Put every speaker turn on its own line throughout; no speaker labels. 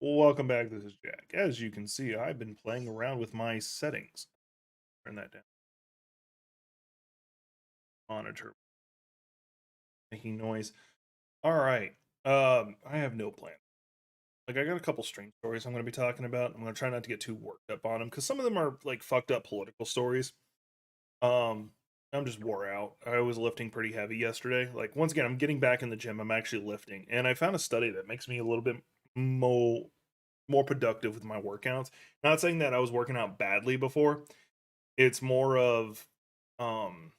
Welcome back. This is Jack. As you can see, I've been playing around with my settings. Turn that down. Monitor making noise. All right. I have no plan. Like, I got a couple stream stories I'm going to be talking about. I'm going to try not to get too worked up on them because some of them are like fucked up political stories. Um, I'm just wore out. I was lifting pretty heavy yesterday. Like, once again, I'm getting back in the gym. I'm actually lifting, and I found a study that makes me a little bit more more productive with my workouts. Not saying that I was working out badly before. It's more of um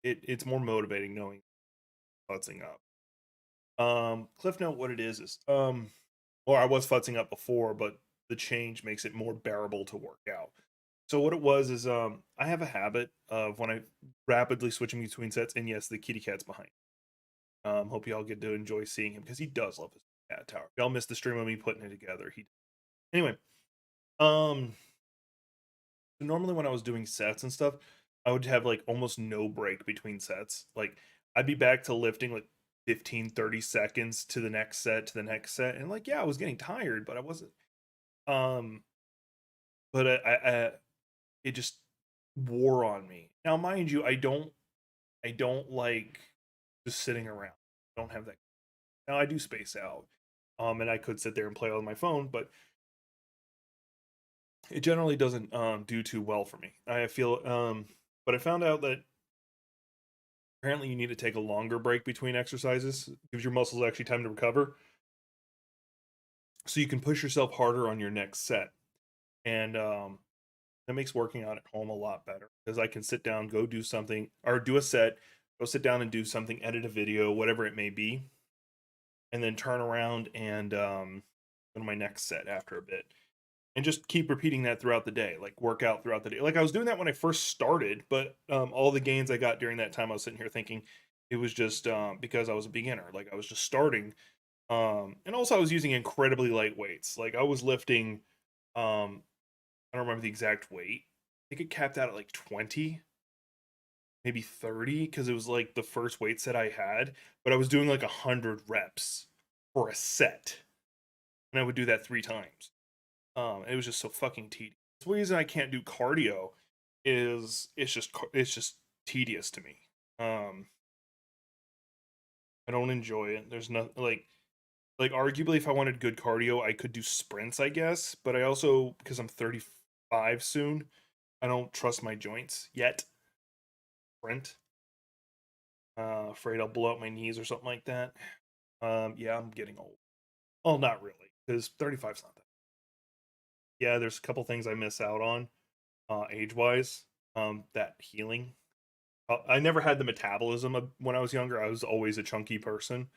it's more motivating knowing futzing up. Cliff note what it is or I was futzing up before, but the change makes it more bearable to work out. So what it was is I have a habit of when I rapidly switching between sets, and yes, the kitty cat's behind. Hope y'all get to enjoy seeing him because he does love his cat tower. Y'all missed the stream of me putting it together. He anyway. Um Normally when I was doing sets and stuff, I would have like almost no break between sets. Like I'd be back to lifting like 15, 30 seconds to the next set to the next set. And like, yeah, I was getting tired, but I wasn't um but I it just wore on me. Now mind you, I don't like just sitting around. I don't have that. Now I do space out. And I could sit there and play on my phone, but it generally doesn't do too well for me. I feel but I found out that apparently you need to take a longer break between exercises. Gives your muscles actually time to recover, so you can push yourself harder on your next set. And that makes working out at home a lot better because I can sit down, go do something, or do a set, go sit down and do something, edit a video, whatever it may be, and then turn around and go to my next set after a bit. And just keep repeating that throughout the day, like work out throughout the day. Like I was doing that when I first started, but all the gains I got during that time, I was sitting here thinking it was just because I was a beginner. Like I was just starting, and also I was using incredibly light weights. Like I was lifting, I don't remember the exact weight. I think it capped out at like 20, maybe 30, because it was like the first weight set I had. But I was doing like 100 reps for a set, and I would do that 3 times. It was just so fucking tedious. The reason I can't do cardio is it's just tedious to me. Um, I don't enjoy it. There's no like arguably if I wanted good cardio, I could do sprints, I guess. But I also because I'm 35 soon, I don't trust my joints yet. Sprint. Afraid I'll blow out my knees or something like that. Yeah, I'm getting old. Well, not really, because 35's not that. Yeah, there's a couple things I miss out on, age wise. That healing. I never had the metabolism of when I was younger. I was always a chunky person.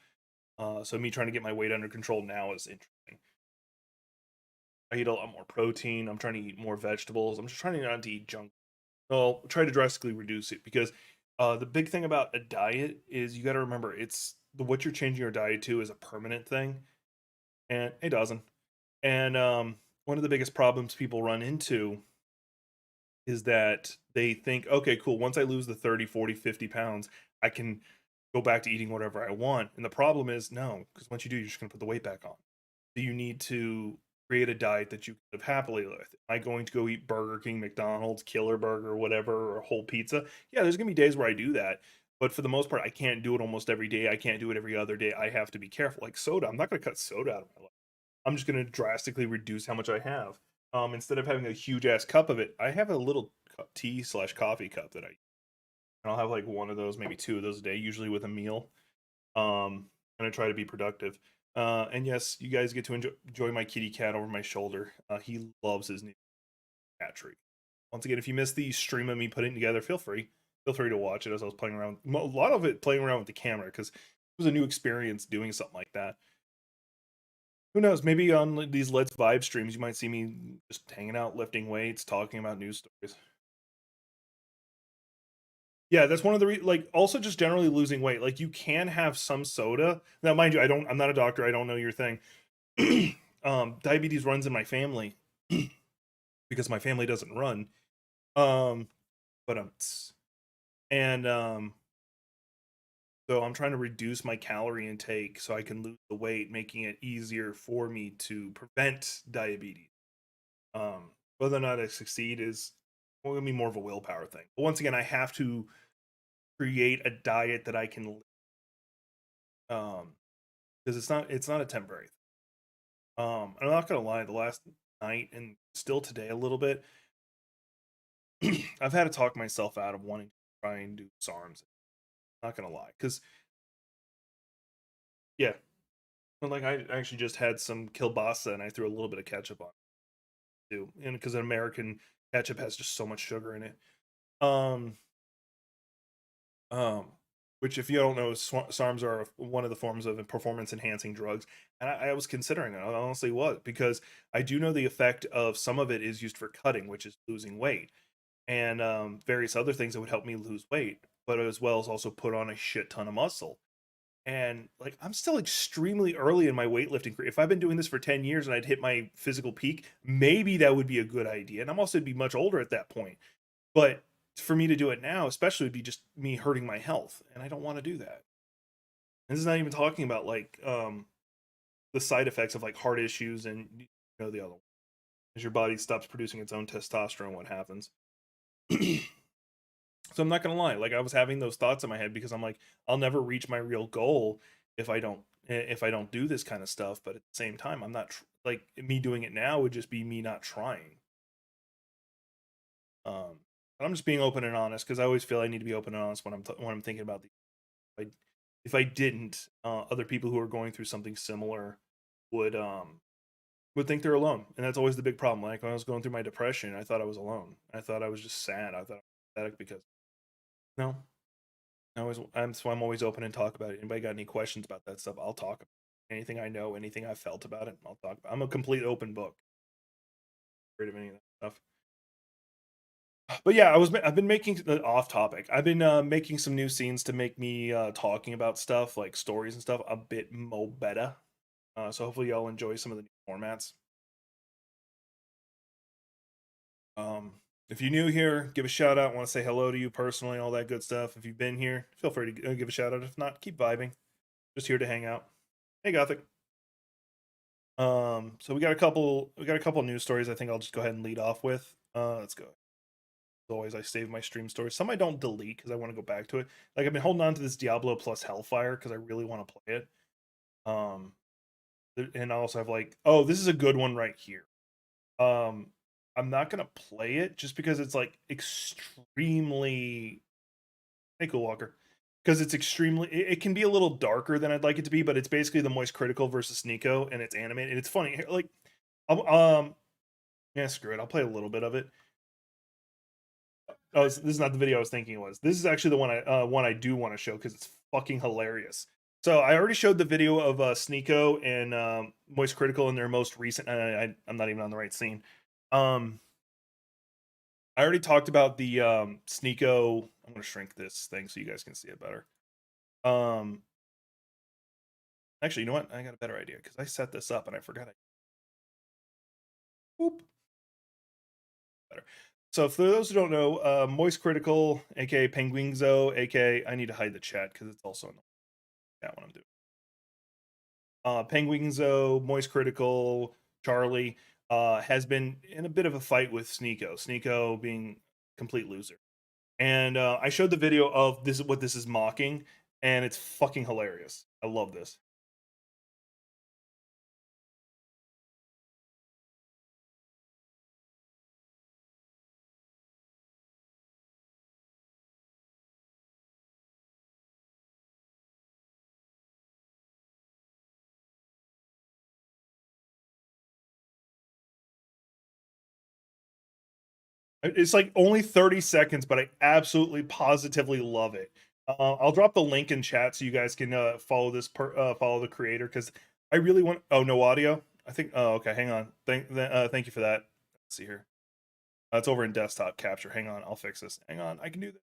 So me trying to get my weight under control now is interesting. I eat a lot more protein. I'm trying to eat more vegetables. I'm just trying not to eat junk. Well, try to drastically reduce it because the big thing about a diet is you got to remember it's what you're changing your diet to is a permanent thing, and it doesn't. And one of the biggest problems people run into is that they think, okay, cool, once I lose the 30, 40, 50 pounds, I can go back to eating whatever I want. And the problem is, no, because once you do, you're just going to put the weight back on. So you need to create a diet that you can live happily with. Am I going to go eat Burger King, McDonald's, Killer Burger, whatever, or a whole pizza? Yeah, there's going to be days where I do that. But for the most part, I can't do it almost every day. I can't do it every other day. I have to be careful. Like soda, I'm not going to cut soda out of my life. I'm just going to drastically reduce how much I have. Instead of having a huge ass cup of it, I have a little tea slash coffee cup that I'll have like one of those, maybe two of those a day, usually with a meal. And I try to be productive. And yes, you guys get to enjoy my kitty cat over my shoulder. He loves his new cat tree. Once again, if you missed the stream of me putting together, feel free to watch it as I was playing around. A lot of it playing around with the camera because it was a new experience doing something like that. Who knows? Maybe on these Let's Vibe streams, you might see me just hanging out, lifting weights, talking about news stories. Yeah, that's one of the like also just generally losing weight. Like you can have some soda. Now, mind you, I'm not a doctor. I don't know your thing. Diabetes runs in my family because my family doesn't run. Um, but and So I'm trying to reduce my calorie intake so I can lose the weight, making it easier for me to prevent diabetes. Whether or not I succeed is going to be more of a willpower thing. But once again, I have to create a diet that I can, because it's not a temporary thing. I'm not gonna lie, the last night and still today a little bit, I've had to talk myself out of wanting to try and do SARMs. Not gonna lie, because yeah, but like I actually just had some kielbasa and I threw a little bit of ketchup on it too, and because American ketchup has just so much sugar in it. Um, um, which if you don't know, SARMs are one of the forms of performance enhancing drugs, and I was considering it. I honestly was, because I do know the effect of some of it is used for cutting, which is losing weight, and various other things that would help me lose weight, but as well as also put on a shit ton of muscle. And like I'm still extremely early in my weightlifting career. If I've been doing this for 10 years and I'd hit my physical peak, maybe that would be a good idea. And I'm also be much older at that point. But for me to do it now, especially, would be just me hurting my health. And I don't want to do that. And this is not even talking about like the side effects of like heart issues and the other one. As your body stops producing its own testosterone, what happens? So I'm not gonna lie, like I was having those thoughts in my head because I'm like, I'll never reach my real goal if I don't do this kind of stuff. But at the same time, I'm not like me doing it now would just be me not trying. Um, and I'm just being open and honest because I always feel I need to be open and honest when I'm thinking about these. If I didn't, other people who are going through something similar would would think they're alone, and that's always the big problem. Like when I was going through my depression, I thought I was alone. I thought I was just sad. I thought I was pathetic because no, I'm always open and talk about it. Anybody got any questions about that stuff? I'll talk about it. Anything I know, anything I felt about it, I'll talk about. I'm a complete open book. Afraid of any of that stuff. But yeah, I've been making off topic. I've been making some new scenes to make me talking about stuff like stories and stuff a bit more better. So hopefully y'all enjoy some of the new formats. Um, if you're new here, give a shout out. Want to say hello to you personally, all that good stuff. If you've been here, feel free to give a shout out. If not, keep vibing. Just here to hang out. Hey, Gothic. So we got a couple news stories. I think I'll just go ahead and lead off with. Let's go. As always, I save my stream stories. Some I don't delete because I want to go back to it. Like I've been holding on to this Diablo plus Hellfire because I really want to play it. Um, and I also have like, oh, this is a good one right here. Um, I'm not gonna play it just because it's like extremely. Hey, Cool Walker. Because it's extremely, it can be a little darker than I'd like it to be, but it's basically the Moist Critical versus Nico, and it's animated. And it's funny. Like, um, yeah, screw it. I'll play a little bit of it. Oh, this is not the video I was thinking it was. This is actually the one I do want to show because it's fucking hilarious. So I already showed the video of Sneeko and Moist Critical in their most recent. I'm not even on the right scene. I already talked about the Sneeko. I'm gonna shrink this thing so you guys can see it better. Um, Actually, you know what? I got a better idea because I set this up and I forgot. Whoop. Better. So for those who don't know, Moist Critical, aka Penguinzo, aka I need to hide the chat because it's also in that one I'm doing. Penguinzo, Moist Critical, Charlie has been in a bit of a fight with Sneeko. Sneeko being complete loser. And I showed the video of this what this is mocking, and it's fucking hilarious. I love this. It's like only 30 seconds, but I absolutely positively love it. I'll drop the link in chat so you guys can follow follow the creator because I really want. Oh, no audio. I think. Oh, okay. Hang on. Thank you for that. Let's see here. It's over in desktop capture. Hang on. I'll fix this. Hang on. I can do this.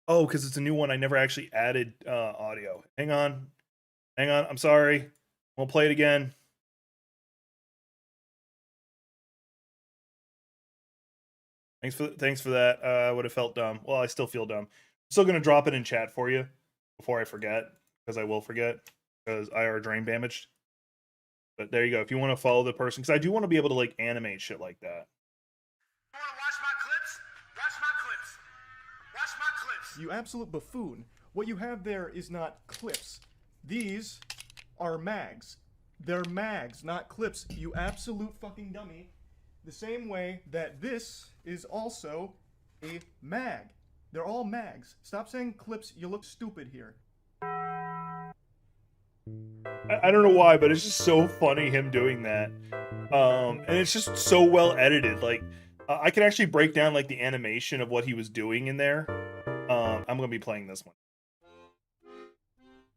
Oh, because it's a new one. I never actually added audio. Hang on. Hang on. I'm sorry. We'll play it again. Thanks for that. I would have felt dumb. Well, I still feel dumb. Still gonna drop it in chat for you before I forget, because I will forget because IR drain damaged. But there you go. If you want to follow the person, because I do want to be able to like animate shit like that.
You want to watch my clips? Watch my clips. Watch my clips.
You absolute buffoon. What you have there is not clips. These are mags. They're mags, not clips. You absolute fucking dummy. The same way that this is also a mag. They're all mags. Stop saying clips. You look stupid here.
I don't know why, but it's just so funny him doing that. And it's just so well edited. Like, I can actually break down like the animation of what he was doing in there. I'm gonna be playing this one.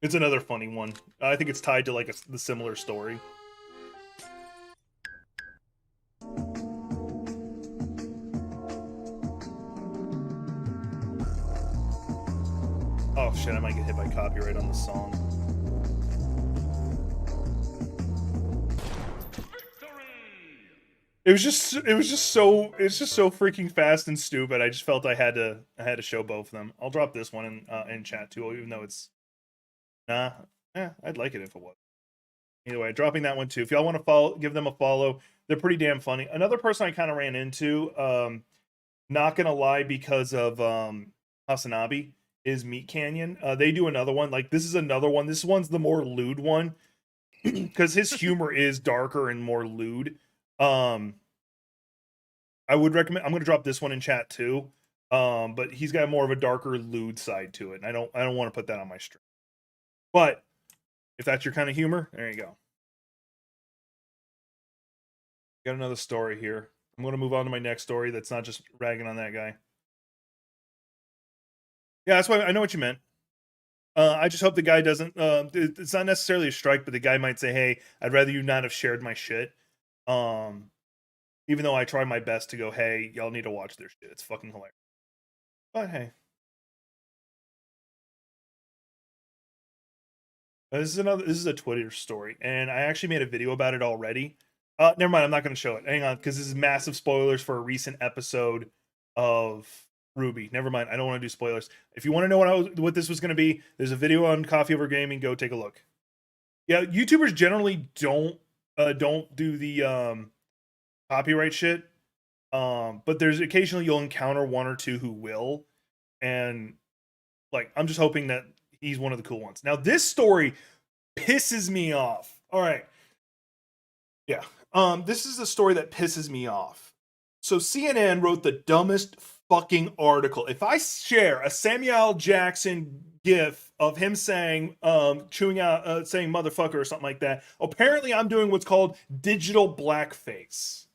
It's another funny one. I think it's tied to like the similar story. Oh shit, I might get hit by copyright on the song. It's just so freaking fast and stupid. I just felt I had to show both of them. I'll drop this one in chat too, even though it's I'd like it if it was. Either way, dropping that one too. If y'all want to follow, give them a follow. They're pretty damn funny. Another person I kind of ran into, not gonna lie, because of Hasanabi, is Meat Canyon. They do another one. Like, this is another one. This one's the more lewd one because his humor is darker and more lewd. I would recommend. I'm gonna drop this one in chat too. But he's got more of a darker lewd side to it. And I don't want to put that on my stream. But if that's your kind of humor, there you go. Got another story here. I'm gonna move on to my next story. That's not just ragging on that guy. Yeah, that's why I know what you meant. I just hope the guy doesn't. It's not necessarily a strike, but the guy might say, "Hey, I'd rather you not have shared my shit." Even though I try my best to go, "Hey, y'all need to watch their shit. It's fucking hilarious." But hey, this is a Twitter story, and I actually made a video about it already. Never mind, I'm not going to show it. Hang on, because this is massive spoilers for a recent episode of RWBY. Never mind, I don't want to do spoilers. If you want to know what this was going to be, there's a video on Coffee Over Gaming. Go take a look. Yeah, YouTubers generally don't do the copyright shit. But there's occasionally you'll encounter one or two who will, and like I'm just hoping that he's one of the cool ones. Now this story pisses me off. All right, yeah. This is a story that pisses me off. So CNN wrote the dumbest fucking article. If I share a Samuel Jackson gif of him saying chewing out saying motherfucker or something like that, apparently I'm doing what's called digital blackface.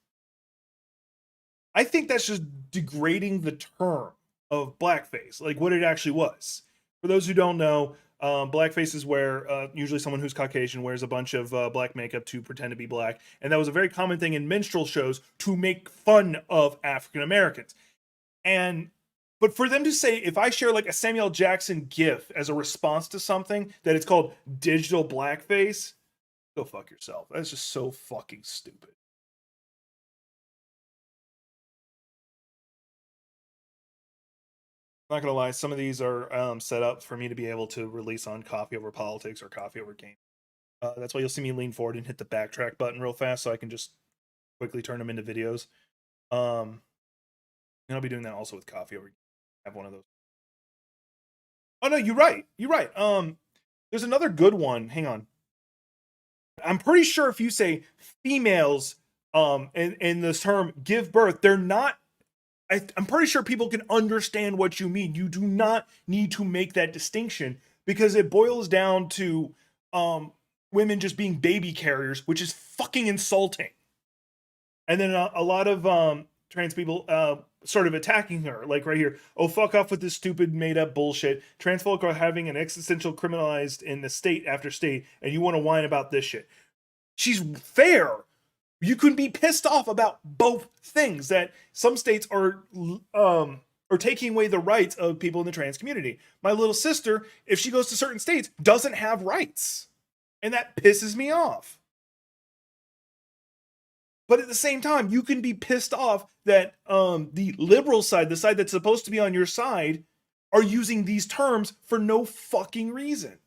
I think that's just degrading the term of blackface, like what it actually was. For those who don't know, blackface is where usually someone who's Caucasian wears a bunch of black makeup to pretend to be black. And that was a very common thing in minstrel shows to make fun of African Americans. But for them to say, if I share like a Samuel Jackson gif as a response to something, that it's called digital blackface, go fuck yourself. That's just so fucking stupid. Not gonna lie, some of these are set up for me to be able to release on Coffee Over Politics or Coffee Over Game. That's why you'll see me lean forward and hit the backtrack button real fast so I can just quickly turn them into videos. And I'll be doing that also with Coffee Over Game. I have one of those. Oh no, you're right. You're right. There's another good one. Hang on. I'm pretty sure if you say females, in this term give birth, they're not. I'm pretty sure people can understand what you mean. You do not need to make that distinction because it boils down to women just being baby carriers, which is fucking insulting. And then a lot of trans people sort of attacking her, like right here. Oh, fuck off with this stupid made up bullshit. Trans folk are having an existential criminalized in the state after state, and you want to whine about this shit. She's fair. You can be pissed off about both things, that some states are taking away the rights of people in the trans community. My little sister, if she goes to certain states, doesn't have rights. And that pisses me off. But at the same time, you can be pissed off that the liberal side, the side that's supposed to be on your side, are using these terms for no fucking reason.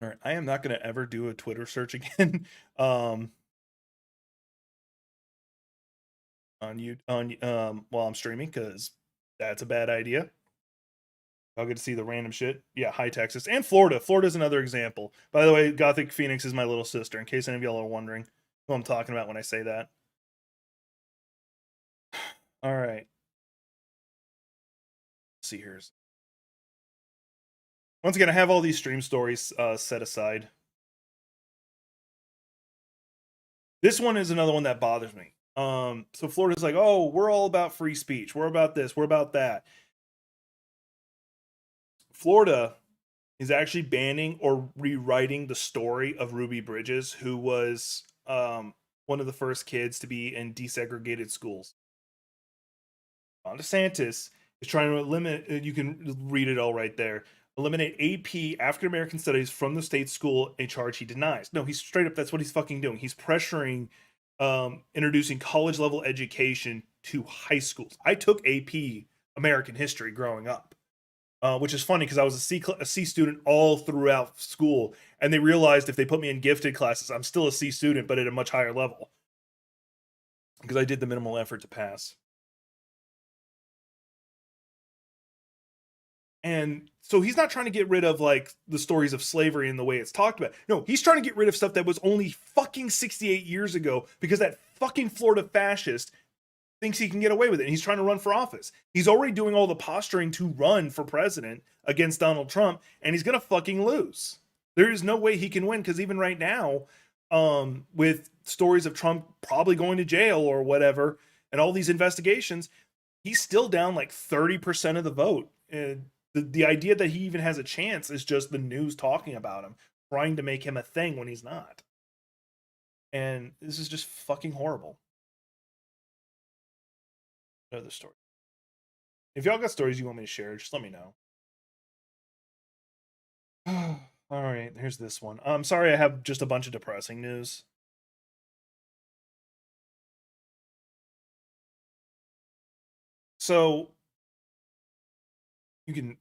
All right, I am not going to ever do a Twitter search again. While I'm streaming, because that's a bad idea. I'll get to see the random shit. Yeah, hi Texas and Florida. Florida's another example. By the way, Gothic Phoenix is my little sister, in case any of y'all are wondering who I'm talking about when I say that. All right. Let's see here. Once again, I have all these stream stories set aside. This one is another one that bothers me. So Florida's like, oh, we're all about free speech. We're about this. We're about that. Florida is actually banning or rewriting the story of Ruby Bridges, who was one of the first kids to be in desegregated schools. Ron DeSantis is trying to eliminate, you can read it all right there, eliminate AP, African American Studies, from the state school, a charge he denies. No, he's straight up, that's what he's fucking doing. He's pressuring introducing college level education to high schools. I took AP American history growing up, which is funny because I was a C student all throughout school, and they realized if they put me in gifted classes, I'm still a C student, but at a much higher level because I did the minimal effort to pass. And so he's not trying to get rid of like the stories of slavery and the way it's talked about. No, he's trying to get rid of stuff that was only fucking 68 years ago because that fucking Florida fascist thinks he can get away with it. And he's trying to run for office. He's already doing all the posturing to run for president against Donald Trump, and he's going to fucking lose. There is no way he can win because even right now, with stories of Trump probably going to jail or whatever, and all these investigations, he's still down like 30% of the vote. And the idea that he even has a chance is just the news talking about him, trying to make him a thing when he's not. And this is just fucking horrible. Another story. If y'all got stories you want me to share, just let me know. All right, here's this one. I'm sorry I have just a bunch of depressing news. So you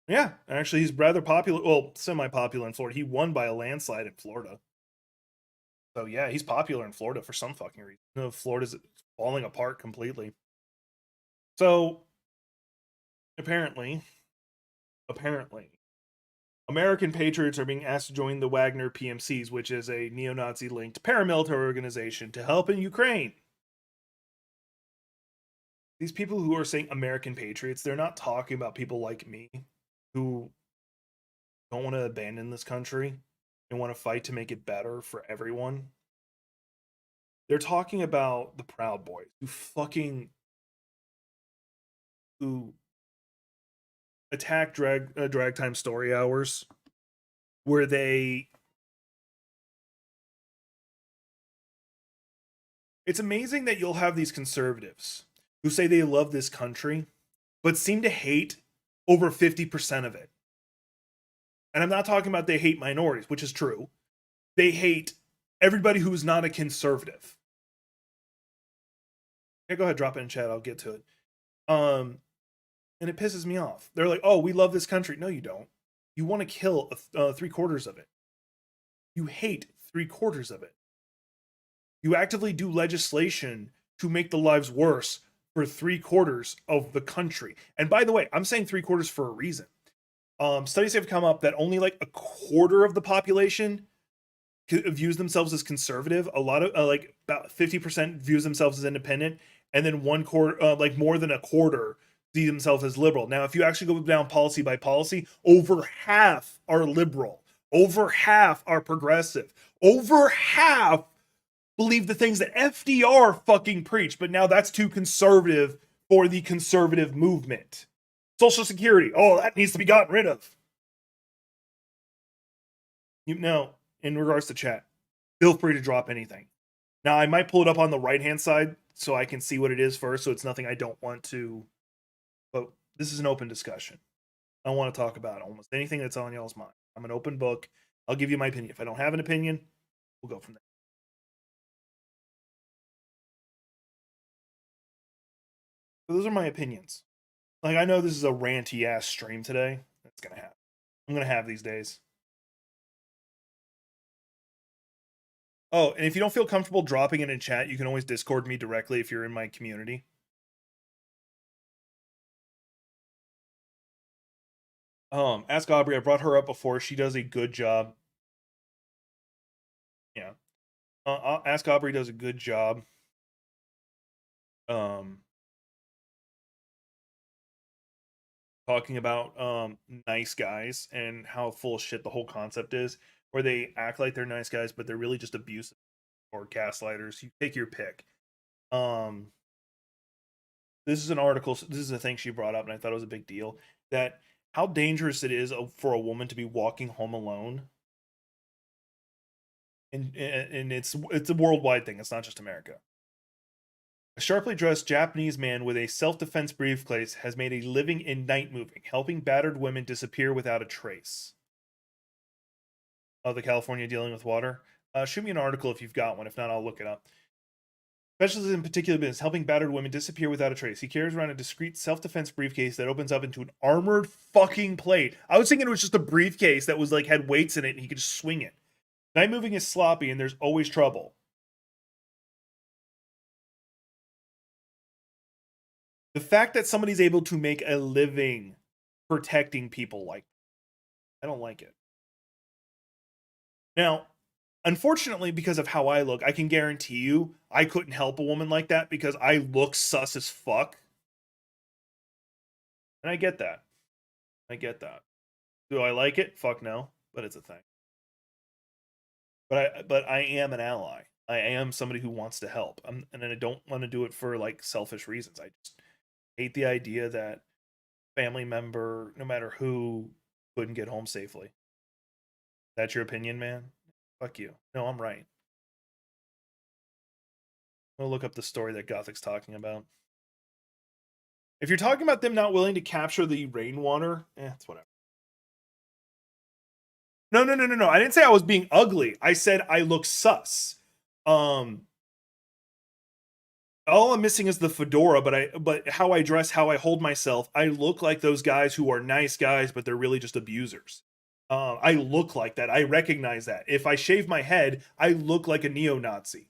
yeah, actually he's rather popular, well, semi-popular in Florida. He won by a landslide in Florida. So yeah, he's popular in Florida for some fucking reason. You know, Florida's falling apart completely. So apparently, American patriots are being asked to join the Wagner PMCs, which is a neo-Nazi linked paramilitary organization to help in Ukraine. These people who are saying American patriots, they're not talking about people like me who don't want to abandon this country and want to fight to make it better for everyone. They're talking about the Proud Boys who attack drag time story hours, where it's amazing that you'll have these conservatives who say they love this country but seem to hate over 50% of it. And I'm not talking about they hate minorities, which is true. They hate everybody who's not a conservative. Okay, go ahead, drop it in chat, I'll get to it. And it pisses me off. They're like, oh, we love this country. No, you don't. You want to kill 3/4 of it. You hate 3/4 of it. You actively do legislation to make the lives worse for 3/4 of the country. And by the way, I'm saying 3/4 for a reason. Studies have come up that only like 1/4 of the population views themselves as conservative. A lot of like about 50% views themselves as independent, and then 1/4, like more than 1/4, see themselves as liberal. Now, if you actually go down policy by policy, over half are liberal, over half are progressive, over half believe the things that FDR fucking preached, but now that's too conservative for the conservative movement. Social Security, oh, that needs to be gotten rid of. You know, in regards to chat, feel free to drop anything. Now, I might pull it up on the right-hand side so I can see what it is first. So it's nothing I don't want to. But this is an open discussion. I want to talk about almost anything that's on y'all's mind. I'm an open book. I'll give you my opinion. If I don't have an opinion, we'll go from there. So those are my opinions. Like, I know this is a ranty ass stream today. That's gonna happen. I'm gonna have these days. Oh, and if you don't feel comfortable dropping it in chat, you can always Discord me directly if you're in my community. Ask Aubrey. I brought her up before. She does a good job. Yeah. Ask Aubrey does a good job. Talking about nice guys and how full of shit the whole concept is, where they act like they're nice guys, but they're really just abusive or gaslighters. You take your pick. This is an article. This is a thing she brought up, and I thought it was a big deal. That how dangerous it is for a woman to be walking home alone. And it's a worldwide thing. It's not just America. A sharply dressed Japanese man with a self-defense briefcase has made a living in night moving, helping battered women disappear without a trace. Oh, the California dealing with water? Shoot me an article if you've got one. If not, I'll look it up. Specialist in particular business, helping battered women disappear without a trace. He carries around a discreet self-defense briefcase that opens up into an armored fucking plate. I was thinking it was just a briefcase that was like had weights in it and he could just swing it. Night moving is sloppy and there's always trouble. The fact that somebody's able to make a living protecting people like that, I don't like it. Now, unfortunately, because of how I look, I can guarantee you I couldn't help a woman like that because I look sus as fuck. And I get that. I get that. Do I like it? Fuck no, but it's a thing. But I am an ally. I am somebody who wants to help. And I don't want to do it for like selfish reasons. I just hate the idea that family member, no matter who, couldn't get home safely. That's your opinion, man? Fuck you. No, I'm right. I'll look up the story that Gothic's talking about. If you're talking about them not willing to capture the rainwater, it's whatever. No. I didn't say I was being ugly. I said I look sus. All I'm missing is the fedora, but how I dress, how I hold myself, I look like those guys who are nice guys, but they're really just abusers. I look like that. I recognize that. If I shave my head, I look like a neo-Nazi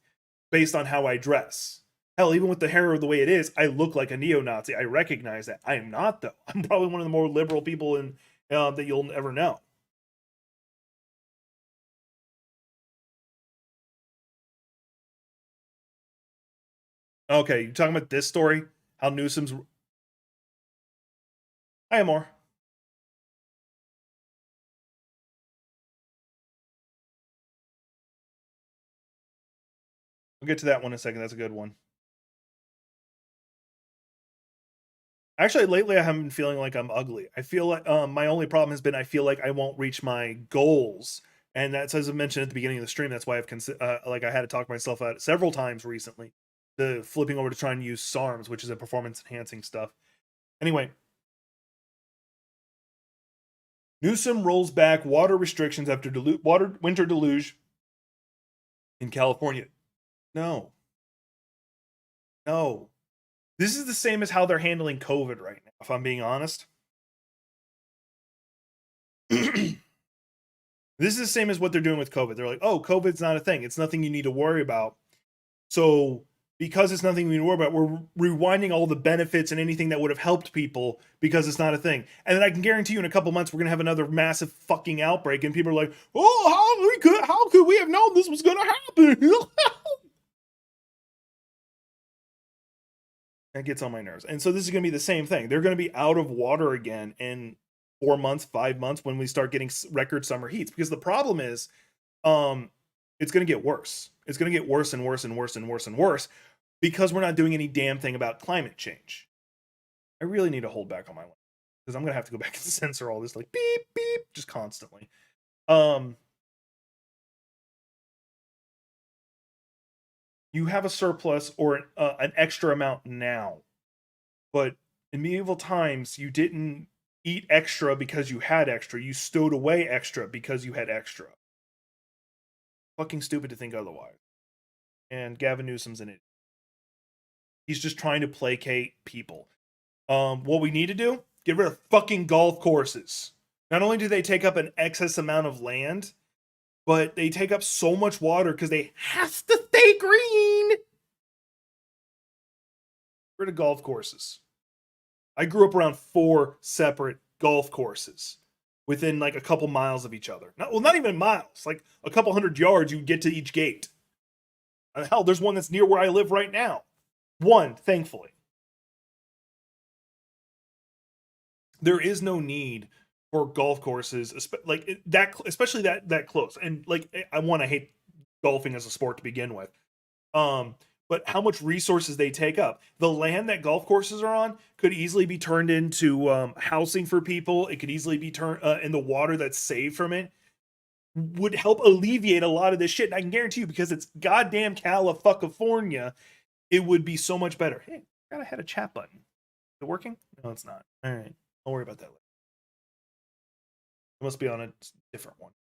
based on how I dress. Hell, even with the hair the way it is, I look like a neo-Nazi. I recognize that. I am not, though. I'm probably one of the more liberal people in that you'll ever know. Okay, you talking about this story? How Newsom's... I am more. We'll get to that one in a second. That's a good one. Actually, lately I haven't been feeling like I'm ugly. I feel like my only problem has been I feel like I won't reach my goals, and that's, as I mentioned at the beginning of the stream. That's why I've like I had to talk myself out several times recently to flipping over to try and use SARMs, which is a performance enhancing stuff. Anyway, Newsom rolls back water restrictions after winter deluge in California. No. This is the same as how they're handling COVID right now, if I'm being honest. This is the same as what they're doing with COVID. They're like, oh, COVID's not a thing. It's nothing you need to worry about. So because it's nothing we need to worry about, we're rewinding all the benefits and anything that would have helped people because it's not a thing. And then I can guarantee you in a couple months, we're going to have another massive fucking outbreak. And people are like, oh, how could we have known this was going to happen? That gets on my nerves. And so this is going to be the same thing. They're going to be out of water again in 4 months, 5 months when we start getting record summer heats. Because the problem is, it's going to get worse. It's going to get worse and worse and worse and worse and worse because we're not doing any damn thing about climate change. I really need to hold back on my life because I'm going to have to go back and censor all this like beep, beep, just constantly. you have a surplus or an extra amount now. But in medieval times, you didn't eat extra because you had extra. You stowed away extra because you had extra. Fucking stupid to think otherwise. And Gavin Newsom's in it. He's just trying to placate people. What we need to do, get rid of fucking golf courses. Not only do they take up an excess amount of land, but they take up so much water because they have to stay green. Get rid of golf courses. I grew up around 4 separate golf courses within like a couple miles of each other. Not even miles, like a couple hundred yards you get to each gate. And hell, there's one that's near where I live right now. One, thankfully. There is no need for golf courses, like that, especially that close. And like, I hate golfing as a sport to begin with. But how much resources they take up. The land that golf courses are on could easily be turned into housing for people. It could easily be turned, and the water that's saved from it would help alleviate a lot of this shit. And I can guarantee you, because it's goddamn California, it would be so much better. Hey, I gotta hit a chat button. Is it working? No, it's not. All right, don't worry about that later. It must be on a different one.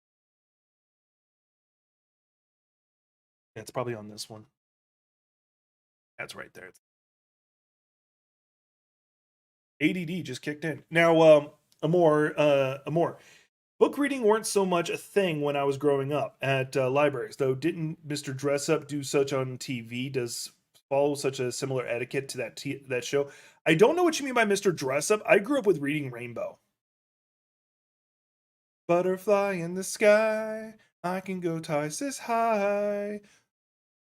Yeah, it's probably on this one. That's right there. ADD just kicked in. Now, Amor. Book reading weren't so much a thing when I was growing up at libraries, though. Didn't Mr. Dressup do such on TV? Does follow such a similar etiquette to that show? I don't know what you mean by Mr. Dressup. I grew up with reading Rainbow. Butterfly in the sky, I can go twice as high.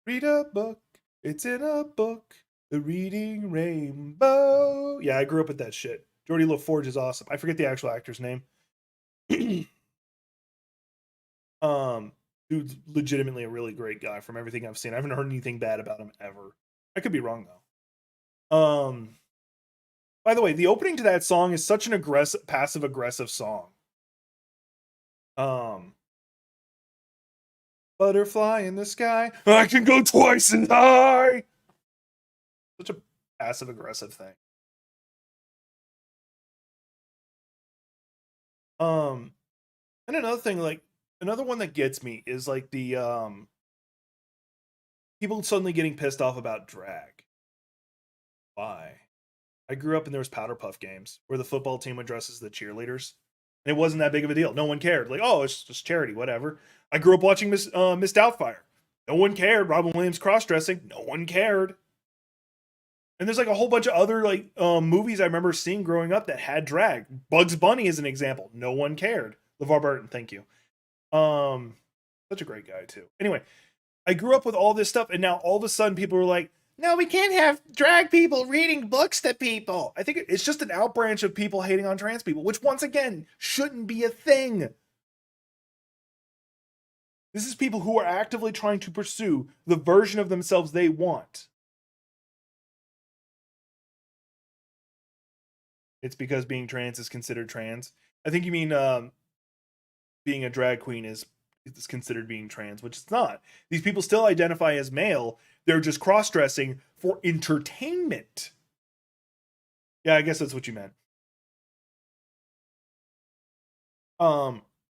Read a book, it's in a book. The Reading Rainbow. Yeah, I grew up with that shit. Geordie LaForge is awesome. I forget the actual actor's name. Dude's legitimately a really great guy from everything I've seen. I haven't heard anything bad about him ever. I could be wrong though. By the way, the opening to that song is such an passive aggressive song. Butterfly in the sky, I can go twice as high. Such a passive aggressive thing. And another thing, like another one that gets me is like the people suddenly getting pissed off about drag. Why? I grew up and there was Powder Puff games where the football team would dress as the cheerleaders. And it wasn't that big of a deal. No one cared. Like, oh, it's just charity, whatever. I grew up watching Miss Doubtfire. No one cared. Robin Williams cross-dressing. No one cared. And there's like a whole bunch of other like movies I remember seeing growing up that had drag. Bugs Bunny is an example. No one cared. LeVar Burton, thank you. Such a great guy too. Anyway, I grew up with all this stuff, and now all of a sudden people are like, no, we can't have drag people reading books to people. I think it's just an outbranch of people hating on trans people, which once again shouldn't be a thing. This is people who are actively trying to pursue the version of themselves they want. It's because being trans is considered trans. I think you mean being a drag queen is considered being trans, which it's not. These people still identify as male. They're just cross-dressing for entertainment. Yeah, I guess that's what you meant.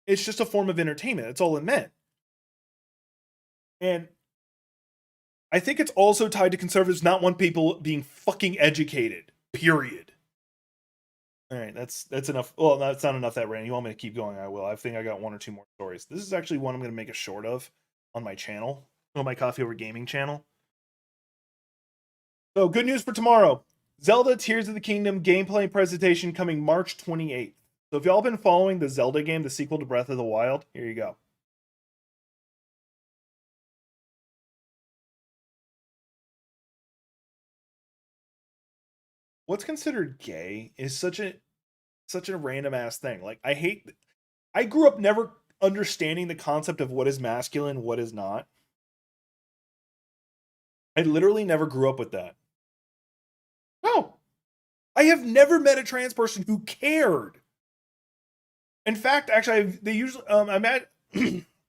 It's just a form of entertainment. That's all it meant. And I think it's also tied to conservatives not want people being fucking educated. Period. All right, that's enough. Well, that's not enough that rant. You want me to keep going? I will. I think I got one or two more stories. This is actually one I'm going to make a short of on my channel, on my Coffee Over Gaming channel. So, good news for tomorrow. Zelda Tears of the Kingdom gameplay presentation coming March 28th. So, if y'all been following the Zelda game, the sequel to Breath of the Wild, here you go. What's considered gay is such a random ass thing. Like, I grew up never understanding the concept of what is masculine, what is not. I literally never grew up with that. No. I have never met a trans person who cared. In fact, actually, they usually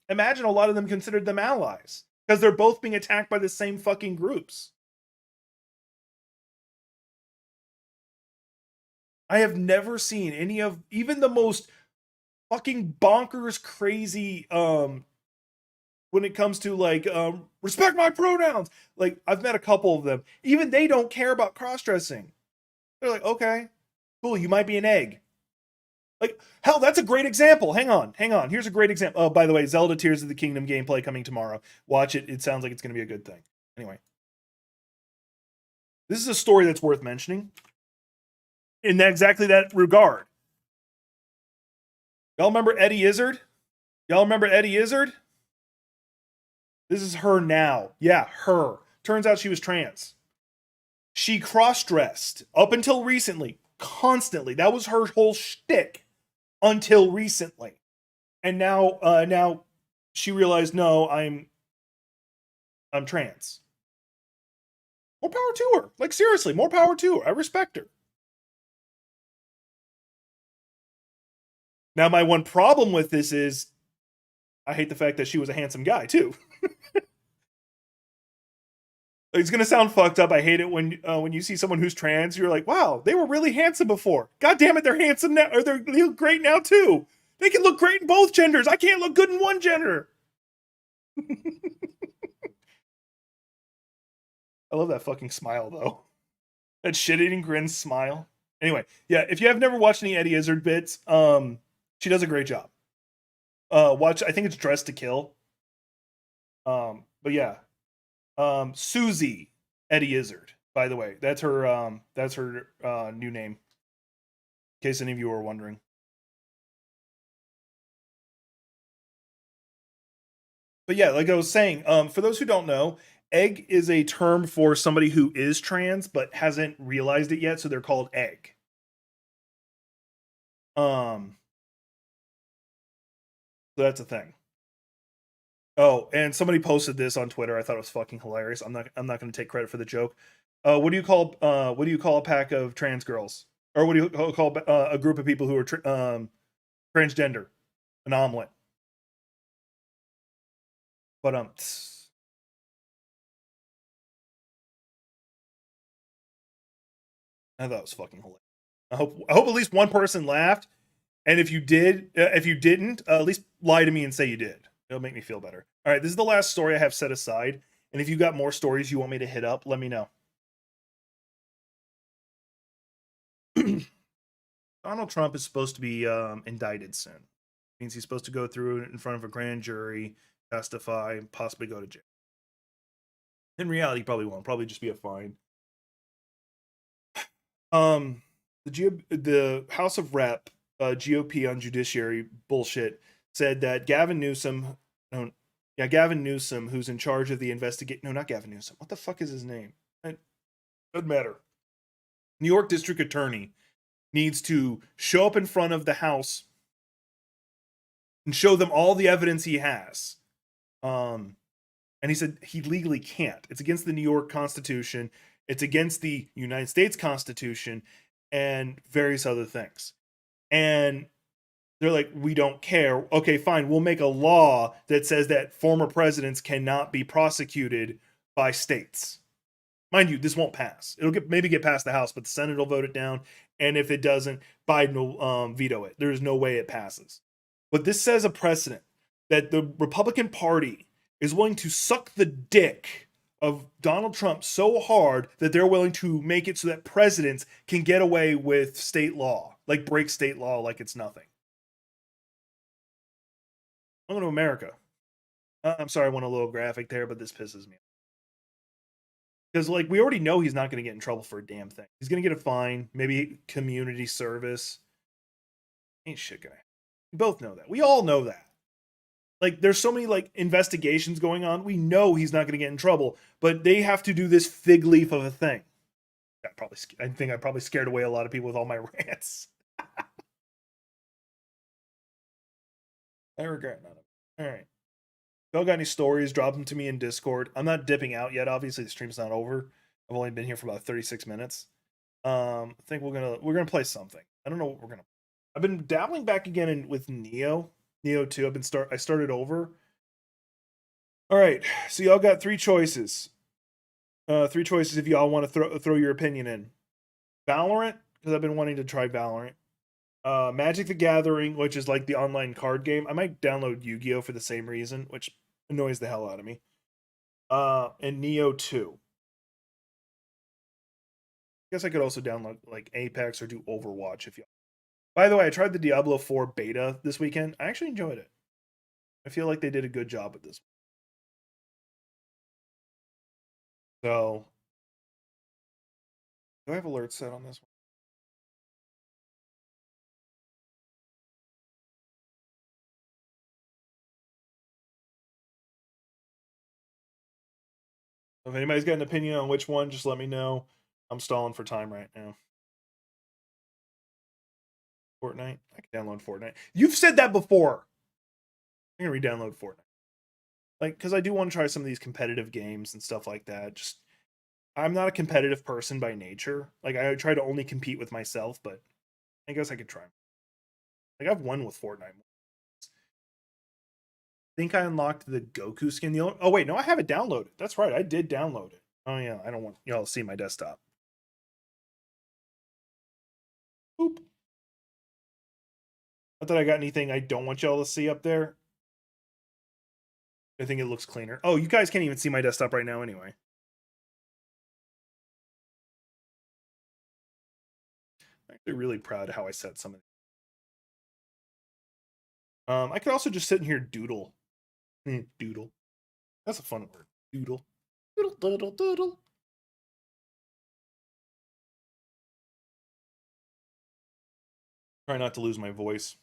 imagine a lot of them considered them allies. because they're both being attacked by the same fucking groups. I have never seen any of even the most fucking bonkers crazy when it comes to like respect my pronouns. Like I've met a couple of them. Even they don't care about cross-dressing. They're like, okay, cool, you might be an egg. Like, hell, that's a great example. Hang on. Here's a great example. Oh, by the way, Zelda Tears of the Kingdom gameplay coming tomorrow. Watch it. It sounds like it's going to be a good thing. Anyway, this is a story that's worth mentioning in exactly that regard. Y'all remember Eddie Izzard? This is her now. Yeah, her. Turns out she was trans. She cross-dressed up until recently, constantly. That was her whole shtick until recently. And now she realized, no, I'm trans. More power to her. Like seriously, more power to her. I respect her. Now, my one problem with this is I hate the fact that she was a handsome guy, too. It's gonna sound fucked up. I hate it when you see someone who's trans, you're like, wow, they were really handsome before. God damn it, they're handsome now, or they look great now too. They can look great in both genders. I can't look good in one gender. I love that fucking smile though. That shit-eating grin smile. Anyway, yeah, if you have never watched any Eddie Izzard bits, she does a great job. Watch, I think it's Dressed to Kill. But yeah. Susie Eddie Izzard, by the way. That's her new name. In case any of you are wondering. But yeah, like I was saying, for those who don't know, egg is a term for somebody who is trans but hasn't realized it yet, so they're called egg. So that's a thing. Oh, and somebody posted this on Twitter. I thought it was fucking hilarious. I'm not going to take credit for the joke. What do you call a pack of trans girls? Or what do you call a group of people who are transgender? An omelet. But I thought it was fucking hilarious. I hope at least one person laughed. And if you didn't, at least lie to me and say you did. It'll make me feel better. All right, this is the last story I have set aside. And if you got more stories you want me to hit up, let me know. Donald Trump is supposed to be indicted soon. It means he's supposed to go through in front of a grand jury, testify, and possibly go to jail. In reality, probably won't. Probably just be a fine. The House of Rep, GOP on judiciary bullshit, said that Gavin Newsom, who's in charge of the investigation. No, not Gavin Newsom. What the fuck is his name? It doesn't matter. New York District Attorney needs to show up in front of the House and show them all the evidence he has. And he said he legally can't. It's against the New York Constitution. It's against the United States Constitution and various other things. And they're like, we don't care. Okay, fine. We'll make a law that says that former presidents cannot be prosecuted by states. Mind you, this won't pass. It'll maybe get past the House, but the Senate will vote it down. And if it doesn't, Biden will veto it. There's no way it passes. But this says a precedent that the Republican Party is willing to suck the dick of Donald Trump so hard that they're willing to make it so that presidents can get away with state law, like break state law like it's nothing. Welcome to America. I'm sorry I went a little graphic there, but this pisses me off. Because, like, we already know he's not going to get in trouble for a damn thing. He's going to get a fine, maybe community service. Ain't shit gonna happen. We both know that. We all know that. Like, there's so many, like, investigations going on. We know he's not going to get in trouble, but they have to do this fig leaf of a thing. I think I probably scared away a lot of people with all my rants. I regret none of it. All right. If y'all got any stories, drop them to me in Discord. I'm not dipping out yet. Obviously, the stream's not over. I've only been here for about 36 minutes. I think we're gonna play something. I don't know what we're gonna. I've been dabbling back again with Neo 2. I started over. All right, so y'all got three choices. Three choices if y'all want to throw your opinion in. Valorant, because I've been wanting to try Valorant. Magic the Gathering, which is like the online card game. I might download Yu-Gi-Oh for the same reason, which annoys the hell out of me. And Neo 2. I guess I could also download like Apex or do Overwatch if you. By the way, I tried the Diablo 4 beta this weekend. I actually enjoyed it. I feel like they did a good job with this. So, do I have alerts set on this one? If anybody's got an opinion on which one, just let me know. I'm stalling for time right now. Fortnite? I can download Fortnite. You've said that before. I'm gonna re-download Fortnite. Like, because I do want to try some of these competitive games and stuff like that. Just, I'm not a competitive person by nature. Like, I try to only compete with myself, but I guess I could try. Like, I've won with Fortnite. I think I unlocked the Goku skin. Oh wait, no, I have it downloaded. That's right, I did download it. Oh yeah, I don't want y'all to see my desktop. Boop. Not that I got anything I don't want y'all to see up there. I think it looks cleaner. Oh, you guys can't even see my desktop right now anyway. I'm actually really proud of how I set some of it. I could also just sit in here doodle. Doodle. That's a fun word. Doodle. Doodle, doodle, doodle. Try not to lose my voice.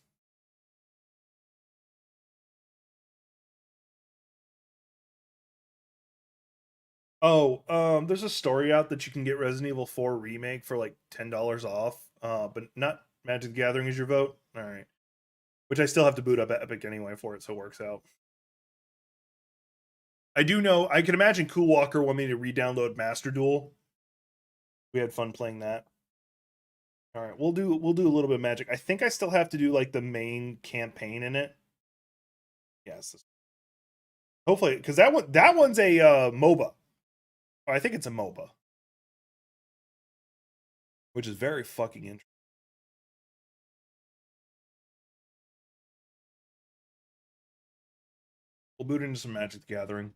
Oh, there's a story out that you can get Resident Evil 4 remake for like $10 off. But not Magic the Gathering is your vote. All right. Which I still have to boot up Epic anyway for it, so it works out. I do know I can imagine Cool Walker want me to re-download Master Duel. We had fun playing that. All right, we'll do a little bit of Magic. I think I still have to do like the main campaign in it. Yes. Hopefully, because that one's a MOBA. I think it's a MOBA, which is very fucking interesting. We'll boot into some Magic the Gathering.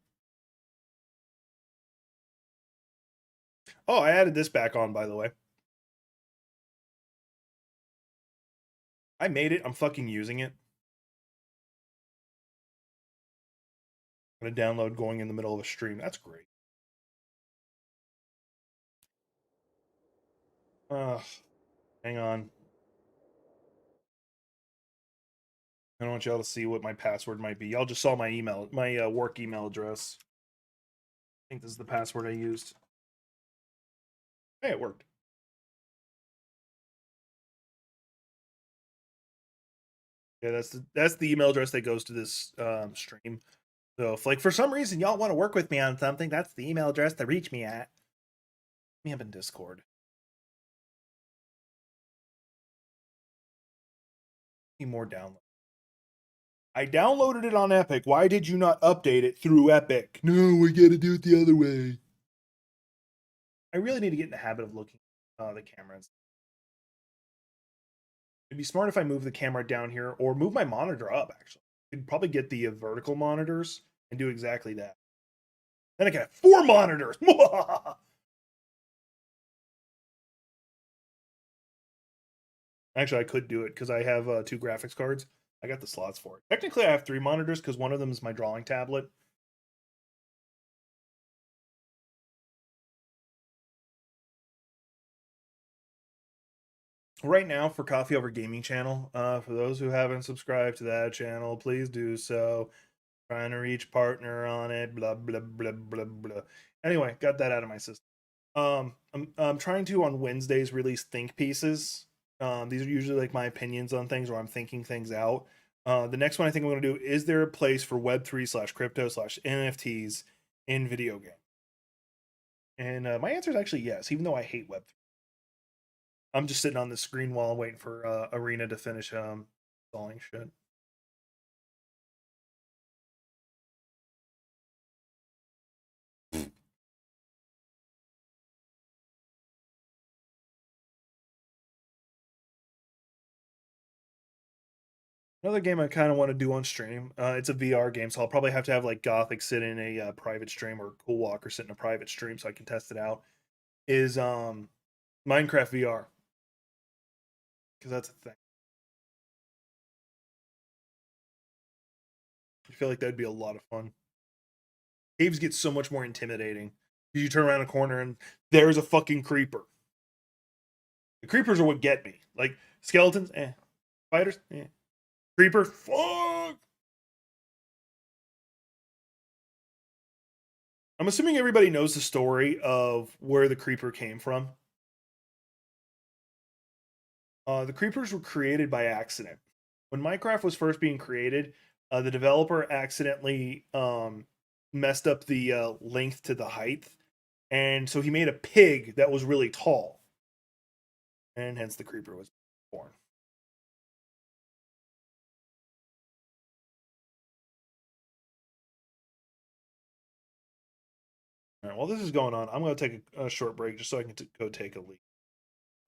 Oh, I added this back on, by the way. I made it. I'm fucking using it. I'm gonna download going in the middle of a stream. That's great. Hang on. I don't want y'all to see what my password might be. Y'all just saw my email, my work email address. I think this is the password I used. Hey, it worked. Yeah, that's the email address that goes to this stream. So if like for some reason y'all want to work with me on something, that's the email address to reach me at. Me up in Discord. Need more download. I downloaded it on Epic. Why did you not update it through Epic? No, we gotta do it the other way. I really need to get in the habit of looking at the cameras. It'd be smart if I move the camera down here or move my monitor up, actually. I could probably get the vertical monitors and do exactly that. Then I can have 4 monitors. Actually, I could do it because I have 2 graphics cards. I got the slots for it. Technically, I have 3 monitors because one of them is my drawing tablet. Right now, for Coffee Over Gaming channel, for those who haven't subscribed to that channel, please do so. Trying to reach partner on it, blah blah blah blah blah. Anyway, got that out of my system. I'm trying to on Wednesdays release think pieces. These are usually like my opinions on things or I'm thinking things out. The next one I think I'm going to do is there a place for Web3/crypto/NFTs in video game? And my answer is actually yes, even though I hate Web3. I'm just sitting on the screen while I'm waiting for Arena to finish installing shit. Another game I kind of want to do on stream. It's a VR game, so I'll probably have to have like Gothic sit in a private stream or Cool Walker sit in a private stream so I can test it out. Is Minecraft VR because that's a thing. I feel like that'd be a lot of fun. Caves get so much more intimidating. You turn around a corner and there's a fucking creeper. The creepers are what get me. Like skeletons, spiders, creeper, fuck. I'm assuming everybody knows the story of where the creeper came from. The creepers were created by accident. When Minecraft was first being created, the developer accidentally messed up the length to the height, and so he made a pig that was really tall, and hence the creeper was born. All right, while this is going on, I'm going to take a short break just so I can go take a leak.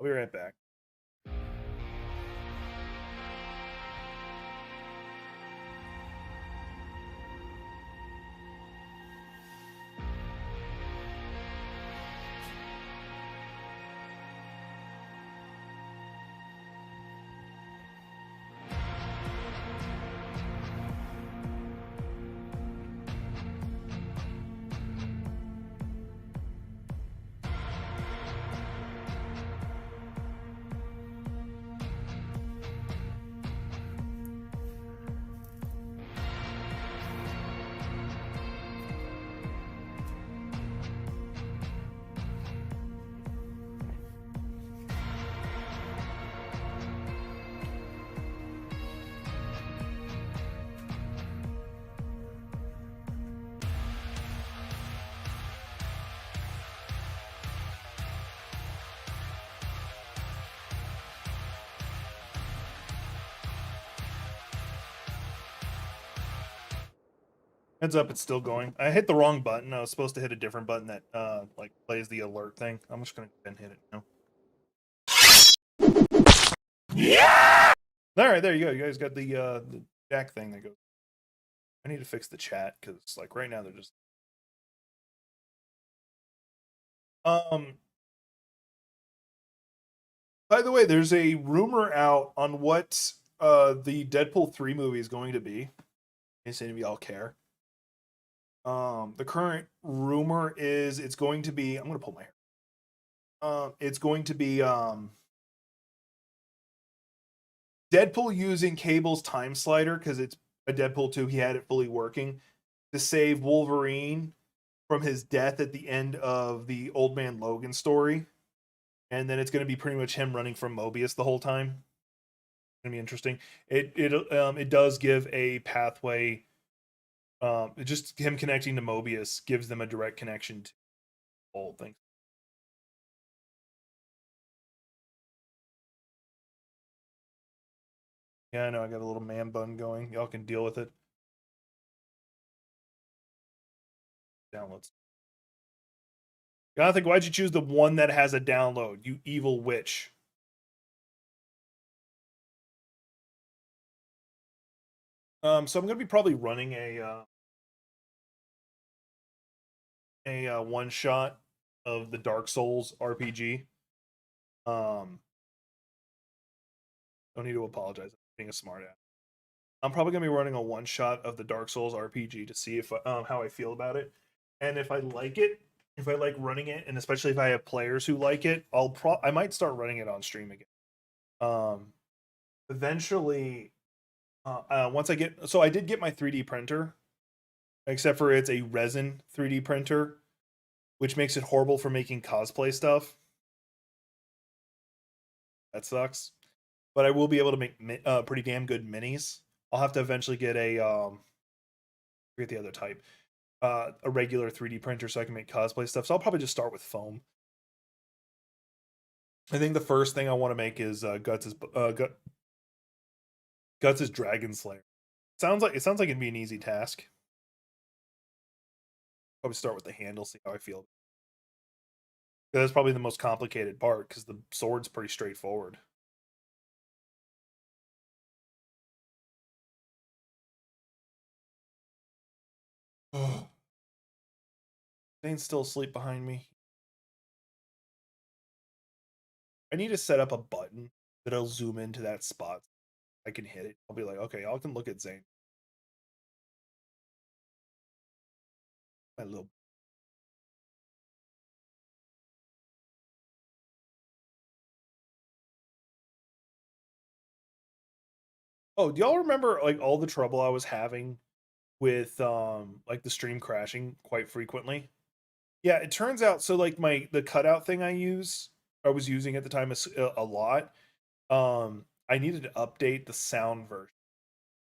I'll be right back. Heads up, it's still going. I hit the wrong button. I was supposed to hit a different button that like plays the alert thing. I'm just gonna go ahead and hit it now. Yeah! All right, there you go. You guys got the jack thing that goes. I need to fix the chat because like right now they're just by the way, there's a rumor out on what the Deadpool 3 movie is going to be. In case any of y'all care. The current rumor is it's going to be. I'm gonna pull my hair. It's going to be Deadpool using Cable's time slider because it's a Deadpool 2. He had it fully working to save Wolverine from his death at the end of the Old Man Logan story, and then it's going to be pretty much him running from Mobius the whole time. It's gonna be interesting. It does give a pathway. Just him connecting to Mobius gives them a direct connection to the whole thing. Yeah, I know. I got a little man bun going. Y'all can deal with it. Downloads. Gothic, why'd you choose the one that has a download? You evil witch. So I'm gonna be probably running a one shot of the Dark Souls RPG. Don't need to apologize. I'm being a smart ass. I'm probably gonna be running a one shot of the Dark Souls RPG to see if how I feel about it, and if I like it, if I like running it, and especially if I have players who like it, I might start running it on stream again. Eventually, once I get I did get my 3D printer, except for it's a resin 3D printer, which makes it horrible for making cosplay stuff. That sucks. But I will be able to make pretty damn good minis. I'll have to eventually get a forget the other type, a regular 3D printer so I can make cosplay stuff. So I'll probably just start with foam. I think the first thing I want to make is Guts' Dragon Slayer. It sounds like it'd be an easy task. Probably start with the handle, see how I feel. That's probably the most complicated part because the sword's pretty straightforward. Zane's still asleep behind me. I need to set up a button that'll zoom into that spot. I can hit it. I'll be like, okay, I can look at Zane. My little. Oh, do y'all remember like all the trouble I was having with like the stream crashing quite frequently? Yeah, it turns out so like the cutout thing I was using at the time a lot. I needed to update the sound version.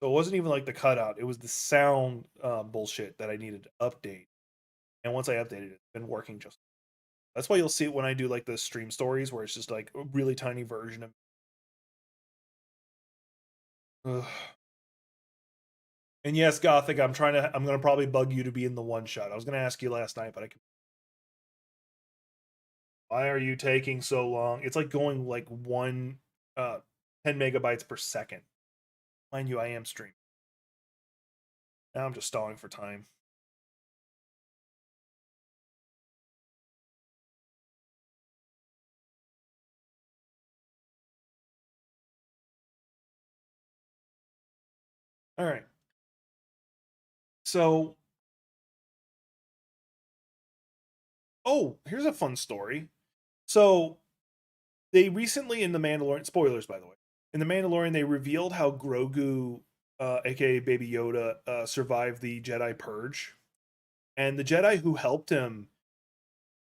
So it wasn't even like the cutout, it was the sound bullshit that I needed to update. And once I updated it, it's been working just. That's why you'll see it when I do like the stream stories where it's just like a really tiny version of. Ugh. And yes, Gothic, I'm gonna probably bug you to be in the one shot. I was gonna ask you last night, but I can. Why are you taking so long? It's like going like 10 megabytes per second. Mind you, I am streaming. Now I'm just stalling for time. All right. So, oh, here's a fun story. So, they recently in The Mandalorian, spoilers by the way, in The Mandalorian, they revealed how Grogu, aka Baby Yoda, survived the Jedi Purge. And the Jedi who helped him,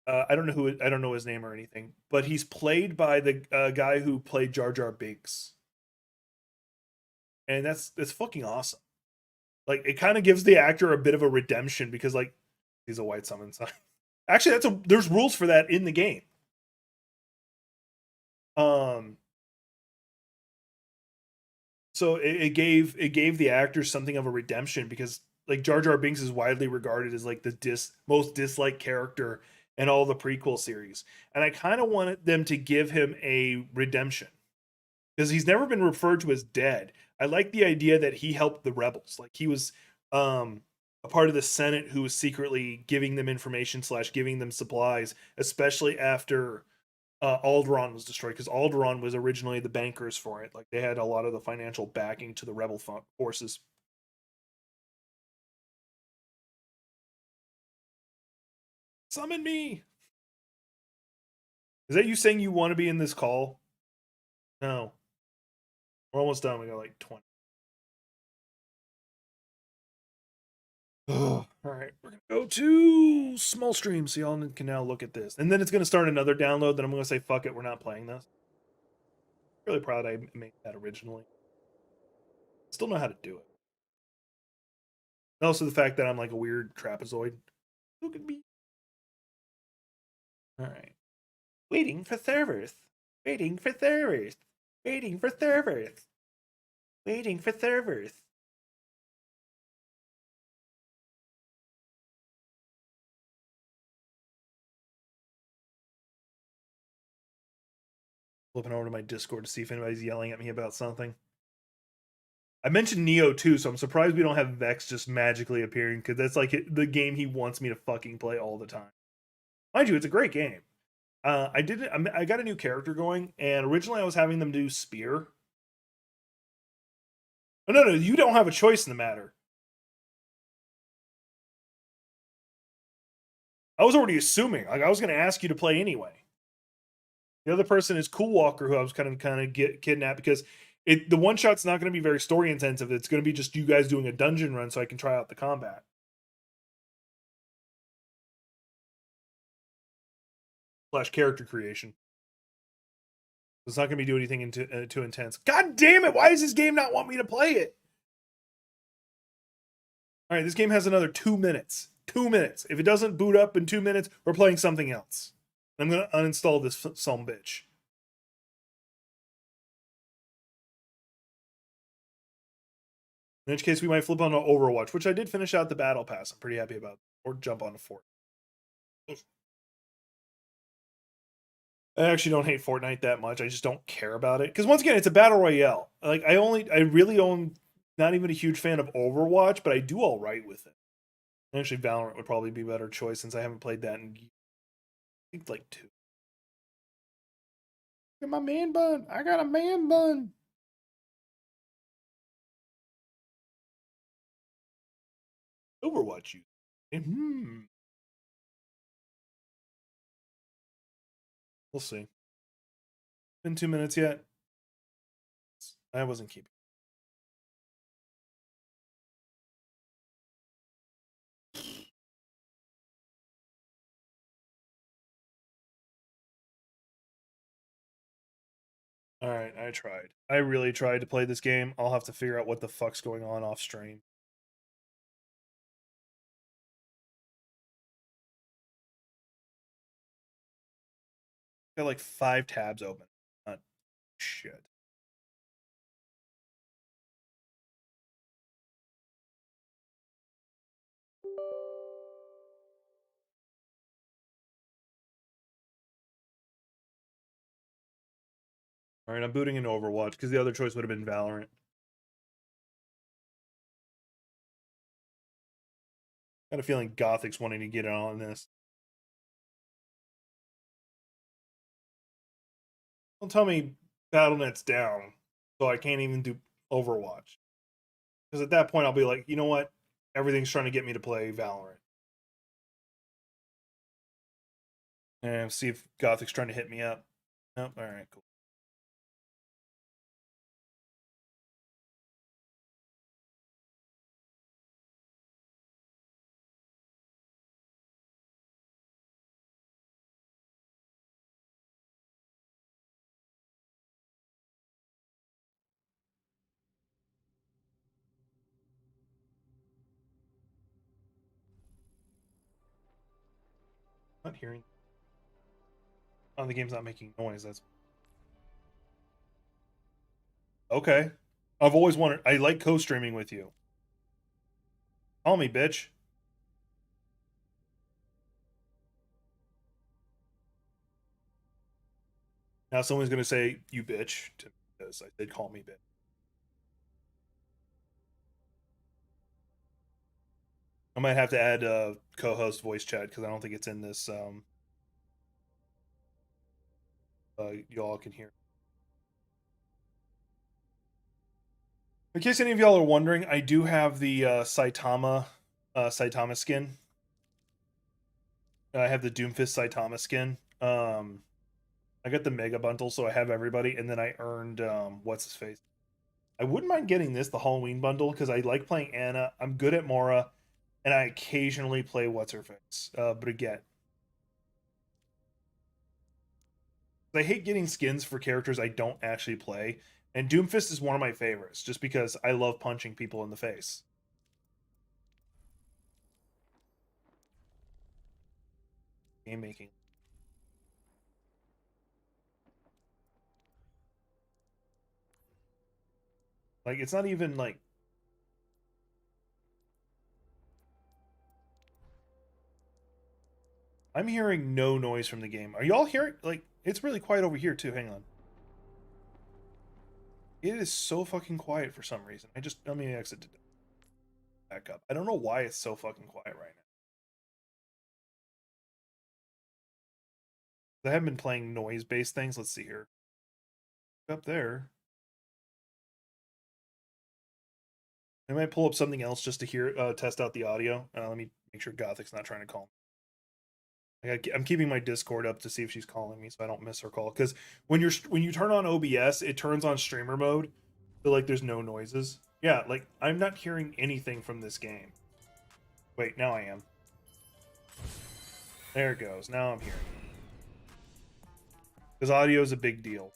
I don't know his name or anything, but he's played by the guy who played Jar Jar Binks. And that's fucking awesome. Like it kind of gives the actor a bit of a redemption because like he's a white summon son. Actually, there's rules for that in the game. So it gave the actors something of a redemption because like Jar Jar Binks is widely regarded as like the most disliked character in all the prequel series, and I kind of wanted them to give him a redemption because he's never been referred to as dead. I like the idea that he helped the rebels, like he was a part of the Senate who was secretly giving them information / giving them supplies, especially after Alderaan was destroyed because Alderaan was originally the bankers for it. Like they had a lot of the financial backing to the rebel forces. Summon me. Is that you saying you want to be in this call? No. We're almost done. We got like 20. All right, we're gonna go to small stream so y'all can now look at this, and then it's gonna start another download. Then I'm gonna say fuck it, we're not playing this. Really proud I made that originally. Still know how to do it. And also the fact that I'm like a weird trapezoid. Look at me. All right. Waiting for servers. Waiting for servers. Waiting for servers. Waiting for servers. Flipping over to my Discord to see if anybody's yelling at me about something. I mentioned Neo too, so I'm surprised we don't have Vex just magically appearing because that's like the game he wants me to fucking play all the time. Mind you, it's a great game. I got a new character going, and originally I was having them do spear. Oh, no, you don't have a choice in the matter. I was already assuming. Like I was going to ask you to play anyway. The other person is Cool Walker, who I was kind of kidnapped because the one shot's not going to be very story intensive. It's going to be just you guys doing a dungeon run, so I can try out the combat. / character creation. It's not going to be doing anything too intense. God damn it! Why does this game not want me to play it? All right, this game has another 2 minutes. 2 minutes. If it doesn't boot up in 2 minutes, we're playing something else. I'm going to uninstall this some bitch. In which case, we might flip on to Overwatch, which I did finish out the Battle Pass. I'm pretty happy about. Or jump on to Fortnite. I actually don't hate Fortnite that much. I just don't care about it. Because once again, it's a Battle Royale. Like, I really own, not even a huge fan of Overwatch, but I do all right with it. Actually, Valorant would probably be a better choice since I haven't played that in, I think, like 2. Look at my man bun. I got a man bun. Overwatch you. We'll see. Been 2 minutes yet? I wasn't keeping. Alright, I tried. I really tried to play this game. I'll have to figure out what the fuck's going on off stream. Got like 5 tabs open. Shit. Alright, I'm booting into Overwatch because the other choice would have been Valorant. Got a feeling Gothic's wanting to get in on this. Don't tell me BattleNet's down, so I can't even do Overwatch. Because at that point, I'll be like, you know what? Everything's trying to get me to play Valorant. And see if Gothic's trying to hit me up. Nope. All right, cool. Not hearing. Oh, the game's not making noise. That's okay. I've always wanted. I like co-streaming with you. Call me, bitch. Now someone's gonna say you bitch to me because I did call me bitch. I might have to add co-host voice chat because I don't think it's in this. Y'all can hear. In case any of y'all are wondering, I do have the Saitama skin. I have the Doomfist Saitama skin. I got the Mega Bundle, so I have everybody, and then I earned what's his face. I wouldn't mind getting this, the Halloween bundle, because I like playing Anna. I'm good at Mora, and I occasionally play what's her face. Brigitte. I hate getting skins for characters I don't actually play, and Doomfist is one of my favorites, just because I love punching people in the face. Game making. Like, it's not even like. I'm hearing no noise from the game. Are y'all hearing? Like, it's really quiet over here, too. Hang on. It is so fucking quiet for some reason. Let me exit to back up. I don't know why it's so fucking quiet right now. I haven't been playing noise-based things. Let's see here. Up there. I might pull up something else just to hear, test out the audio. Let me make sure Gothic's not trying to call me. I'm keeping my Discord up to see if she's calling me, so I don't miss her call. Because when you turn on OBS, it turns on streamer mode, so like there's no noises. Yeah, like I'm not hearing anything from this game. Wait, now I am. There it goes. Now I'm hearing. Because audio is a big deal.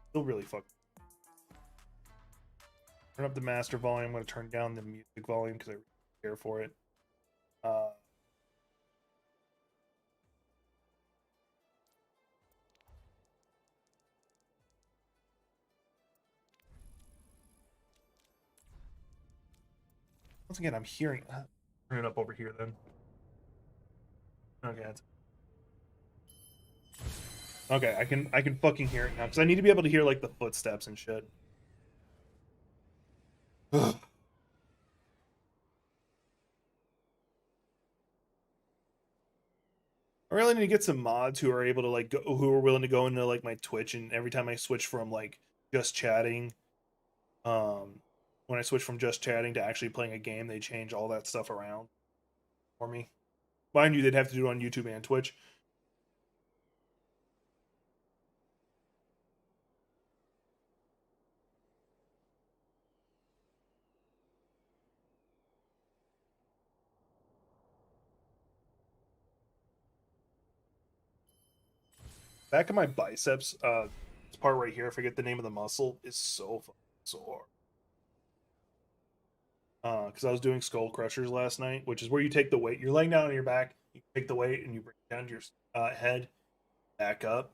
Still really fuck. Turn up the master volume. I'm going to turn down the music volume because I really care for it. Once again, I'm hearing. Turn it up over here then. Okay. Okay, I can fucking hear it now because I need to be able to hear like the footsteps and shit. I really need to get some mods who are able to like who are willing to go into like my Twitch, and every time I switch from like just chatting, when I switch from just chatting to actually playing a game, they change all that stuff around for me. Mind you, they'd have to do it on YouTube and Twitch. Back of my biceps, this part right here, I forget the name of the muscle, is so fucking sore. Because I was doing skull crushers last night, which is where you take the weight. You're laying down on your back, you take the weight, and you bring it down to your head, back up.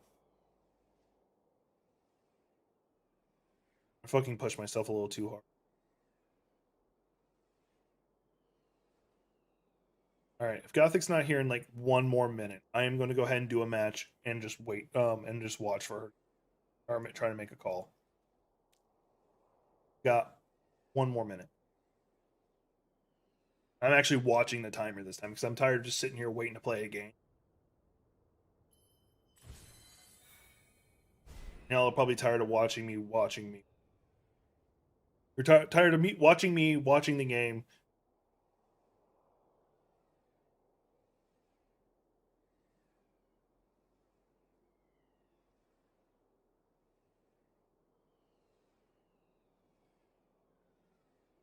I fucking pushed myself a little too hard. All right, if Gothic's not here in like 1 more minute, I am going to go ahead and do a match and just wait, and just watch for her, or try to make a call. Got 1 more minute. I'm actually watching the timer this time because I'm tired of just sitting here waiting to play a game. Y'all are probably tired of watching me. You're tired of me watching the game.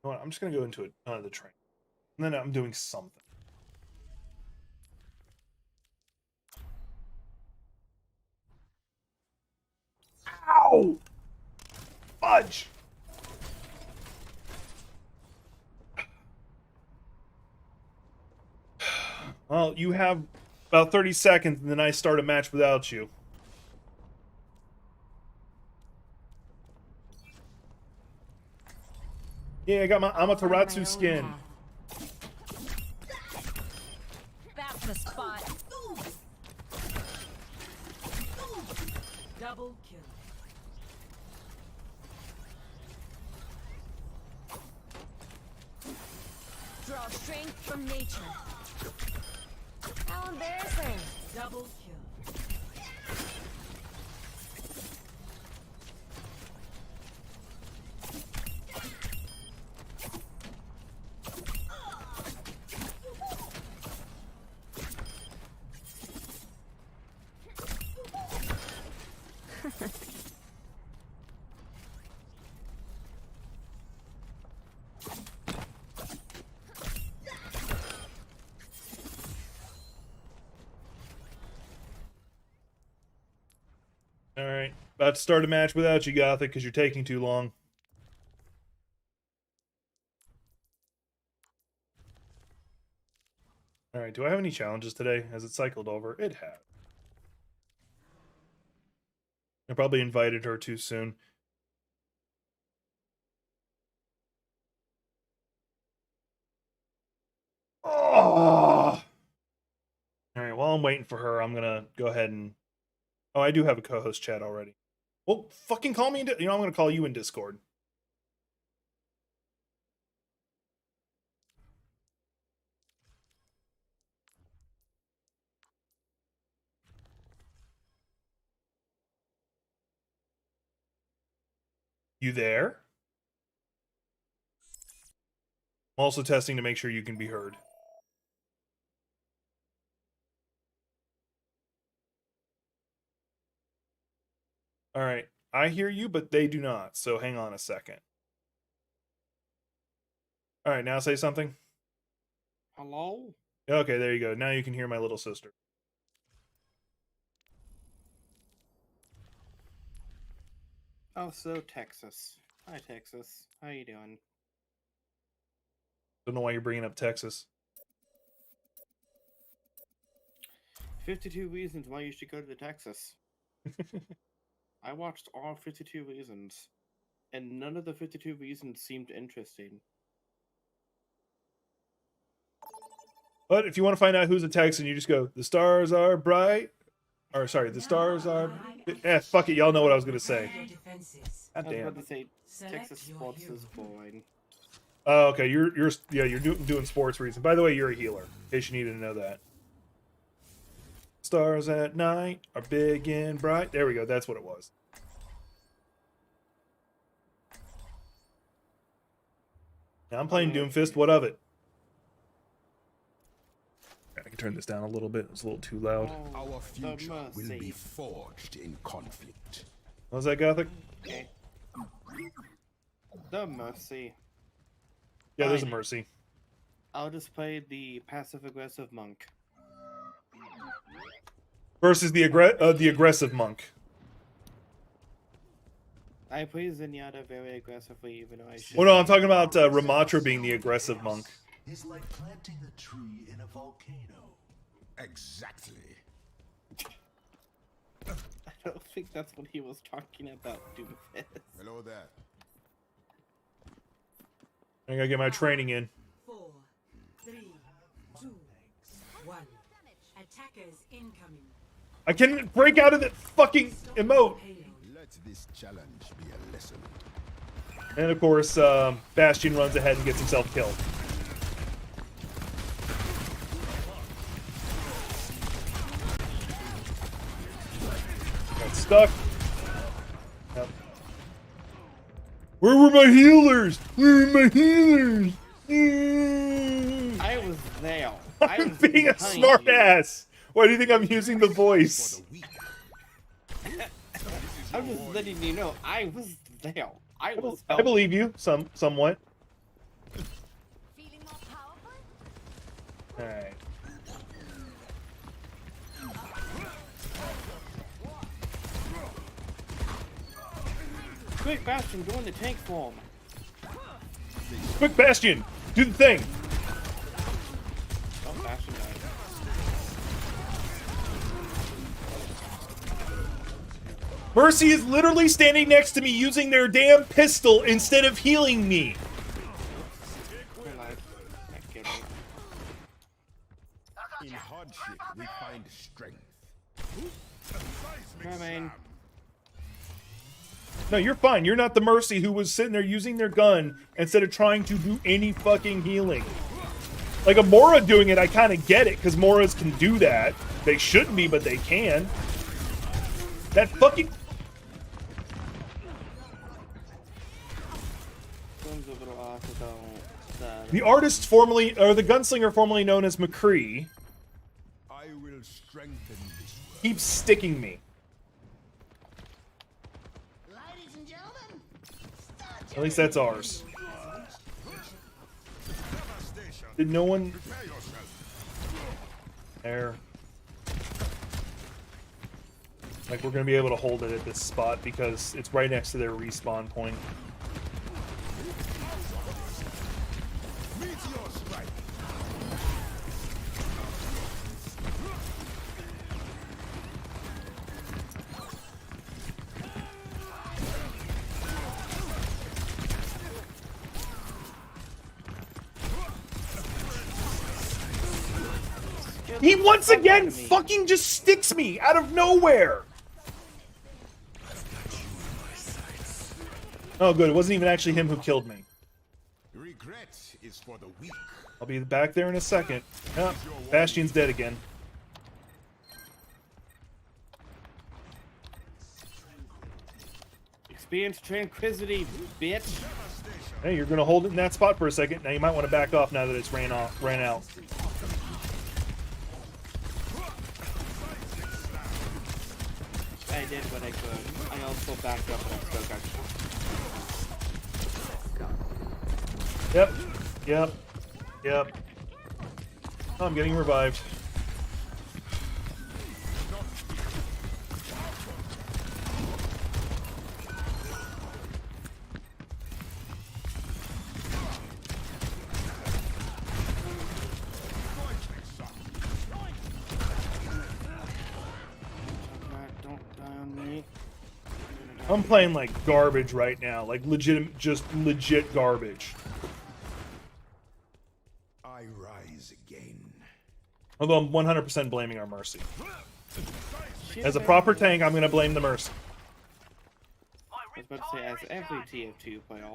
You know what, I'm just gonna go into the train, and then I'm doing something. Ow! Fudge! Well, you have about 30 seconds, and then I start a match without you. Yeah, I got my Amaterasu skin.
That's the spot. Double kill. Draw strength from nature. How embarrassing. Double kill.
Alright, about to start a match without you, Gothic, because you're taking too long. Alright, do I have any challenges today? Has it cycled over? It has. I probably invited her too soon. Oh! Alright, while I'm waiting for her, I'm gonna go ahead and... Oh, I do have a co-host chat already. Well, fucking call me in... I'm gonna call you in Discord. You there? I'm also testing to make sure you can be heard. Alright, I hear you, but they do not, so hang on a second. Alright, now say something.
Hello?
Okay, there you go. Now you can hear my little sister.
Oh, so Texas. Hi, Texas. How you doing?
Don't know why you're bringing up Texas.
52 reasons why you should go to the Texas. I watched all 52 reasons, and none of the 52 reasons seemed interesting.
But if you want to find out who's a Texan, you just go, the stars are bright. Or, sorry, the stars are... fuck it, y'all know what I was going to say. God
I was
damn.
about to say, Texas sports is boring.
Oh, okay, you're doing sports reasons. By the way, you're a healer, in case you needed to know that. Stars at night are big and bright. There we go. That's what it was. Now I'm playing Doomfist. What of it? I can turn this down a little bit. It's a little too loud.
Our future will be
mercy.
forged in conflict.
How's that, Gothic?
Okay. The mercy.
Yeah, there's a
Fine.
mercy.
I'll just play the passive aggressive monk.
Versus the aggressive monk.
I play Zenyatta very aggressively, even though I should.
Oh no, I'm talking about Ramatra being the aggressive monk.
Is like planting a tree in a volcano.
Exactly.
I don't think that's what he was talking about, Doomfist.
Hello there.
I gotta get my training in.
4, 3, 2, 1. Attackers incoming.
I can break out of that fucking emote.
Payload.
Let this challenge be a lesson.
And of course, Bastion runs ahead and gets himself killed. Got stuck. Yep. Where were my healers? Where were my healers?
I was there. I
I'm
was
being a
behind
smart
you.
ass. Why do you think I'm using the voice?
For the weak.
I'm just letting you know I was there. I was.
I believe you, somewhat.
Feeling more powerful?
All right.
Quick, Bastion, go in the tank form.
Quick, Bastion, do the thing.
Oh, Bastion died.
Mercy is literally standing next to me using their damn pistol instead of healing me.
You're alive. I killed him.
In hardship, we find strength.
Coming.
No, you're fine. You're not the Mercy who was sitting there using their gun instead of trying to do any fucking healing. Like a Mora doing it, I kind of get it, because Moras can do that. They shouldn't be, but they can. That fucking...
One's a little off without
The artist formerly, or the gunslinger formerly known as McCree,
I will strengthen this world.
keeps sticking me.
Ladies and gentlemen,
At least that's ours. Did no one... There. Like, we're gonna be able to hold it at this spot because it's right next to their respawn point.
Meteor strike.
He once again fucking just sticks me out of nowhere! Oh good, it wasn't even actually him who killed me.
Regret is for the weak.
I'll be back there in a second. Oh, Bastion's dead again.
Experience tranquility, bitch.
Hey, you're gonna hold it in that spot for a second. Now you might want to back off now that it's ran out.
I did what I could. I also backed up and I still got
Yep. Oh, I'm getting revived.
Don't die on me.
I'm playing like garbage right now. Like legit garbage.
I rise again.
Although I'm 100% blaming our Mercy.
Shit,
As a
man.
proper tank, I'm gonna blame the Mercy.
I was about to say, as every TF2 player.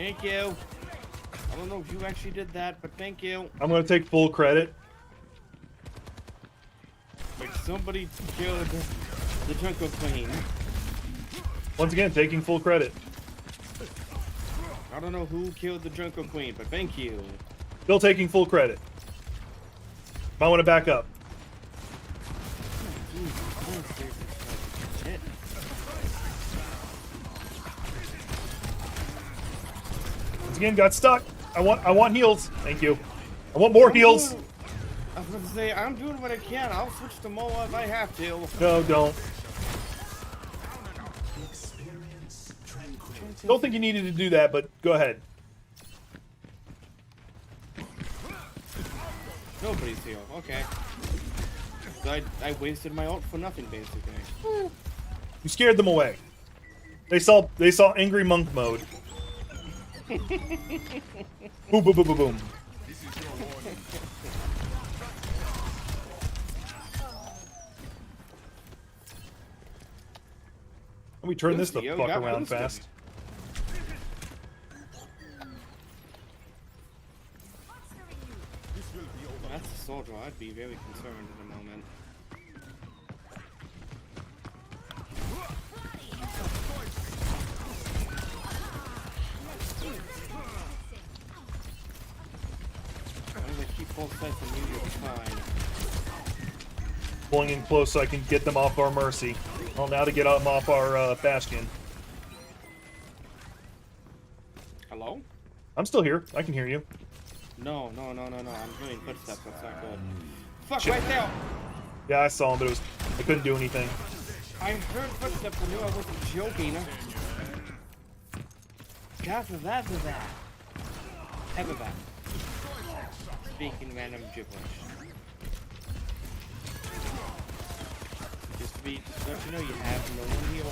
Thank you. I don't know if you actually did that, but thank you.
I'm gonna take full credit.
Like somebody killed the Jungle Queen.
Once again, taking full credit.
I don't know who killed the Jungle Queen, but thank you.
Still taking full credit. Might want to back up.
Shit.
Once again, got stuck. I want heals. Thank you. I want more heals.
I was going to say, I'm doing what I can. I'll switch to Moa if I have to.
No, don't.
Experience tranquility.
Don't think you needed to do that, but go ahead.
Nobody's healed. Okay. So I wasted my ult for nothing, basically.
You scared them away. They saw angry monk mode. Boom, boom, boom, boom, boom. Let me turn this the
Yo,
fuck
got
around
boosted.
fast.
That's a soldier. I'd be very concerned in a moment. As long as I keep both sides of you, you'll be fine.
Pulling in close so I can get them off our mercy. Well, now to get them off our bastion.
Hello?
I'm still here. I can hear you.
No. I'm hearing footsteps. That's not good. Fuck, right there!
Yeah, I saw him, but I couldn't do anything.
I heard footsteps. I knew I wasn't joking. After that. Ever that. Speaking random gibberish. Just to let you know you have no one here.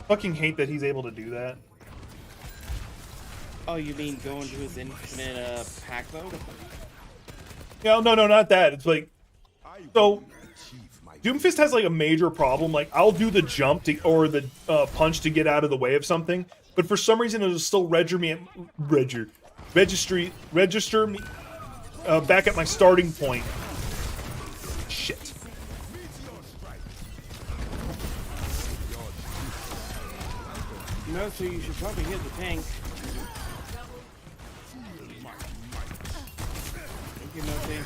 Fucking hate that he's able to do that.
Oh, you mean go into his infinite pack mode?
No, not that. It's like,
I
so
will achieve my
Doomfist has like a major problem. Like, I'll do the jump to, or the punch to get out of the way of something, but for some reason it'll still register me back at my starting point. Shit.
No, so you should probably hit the tank. Thank you, Nothing.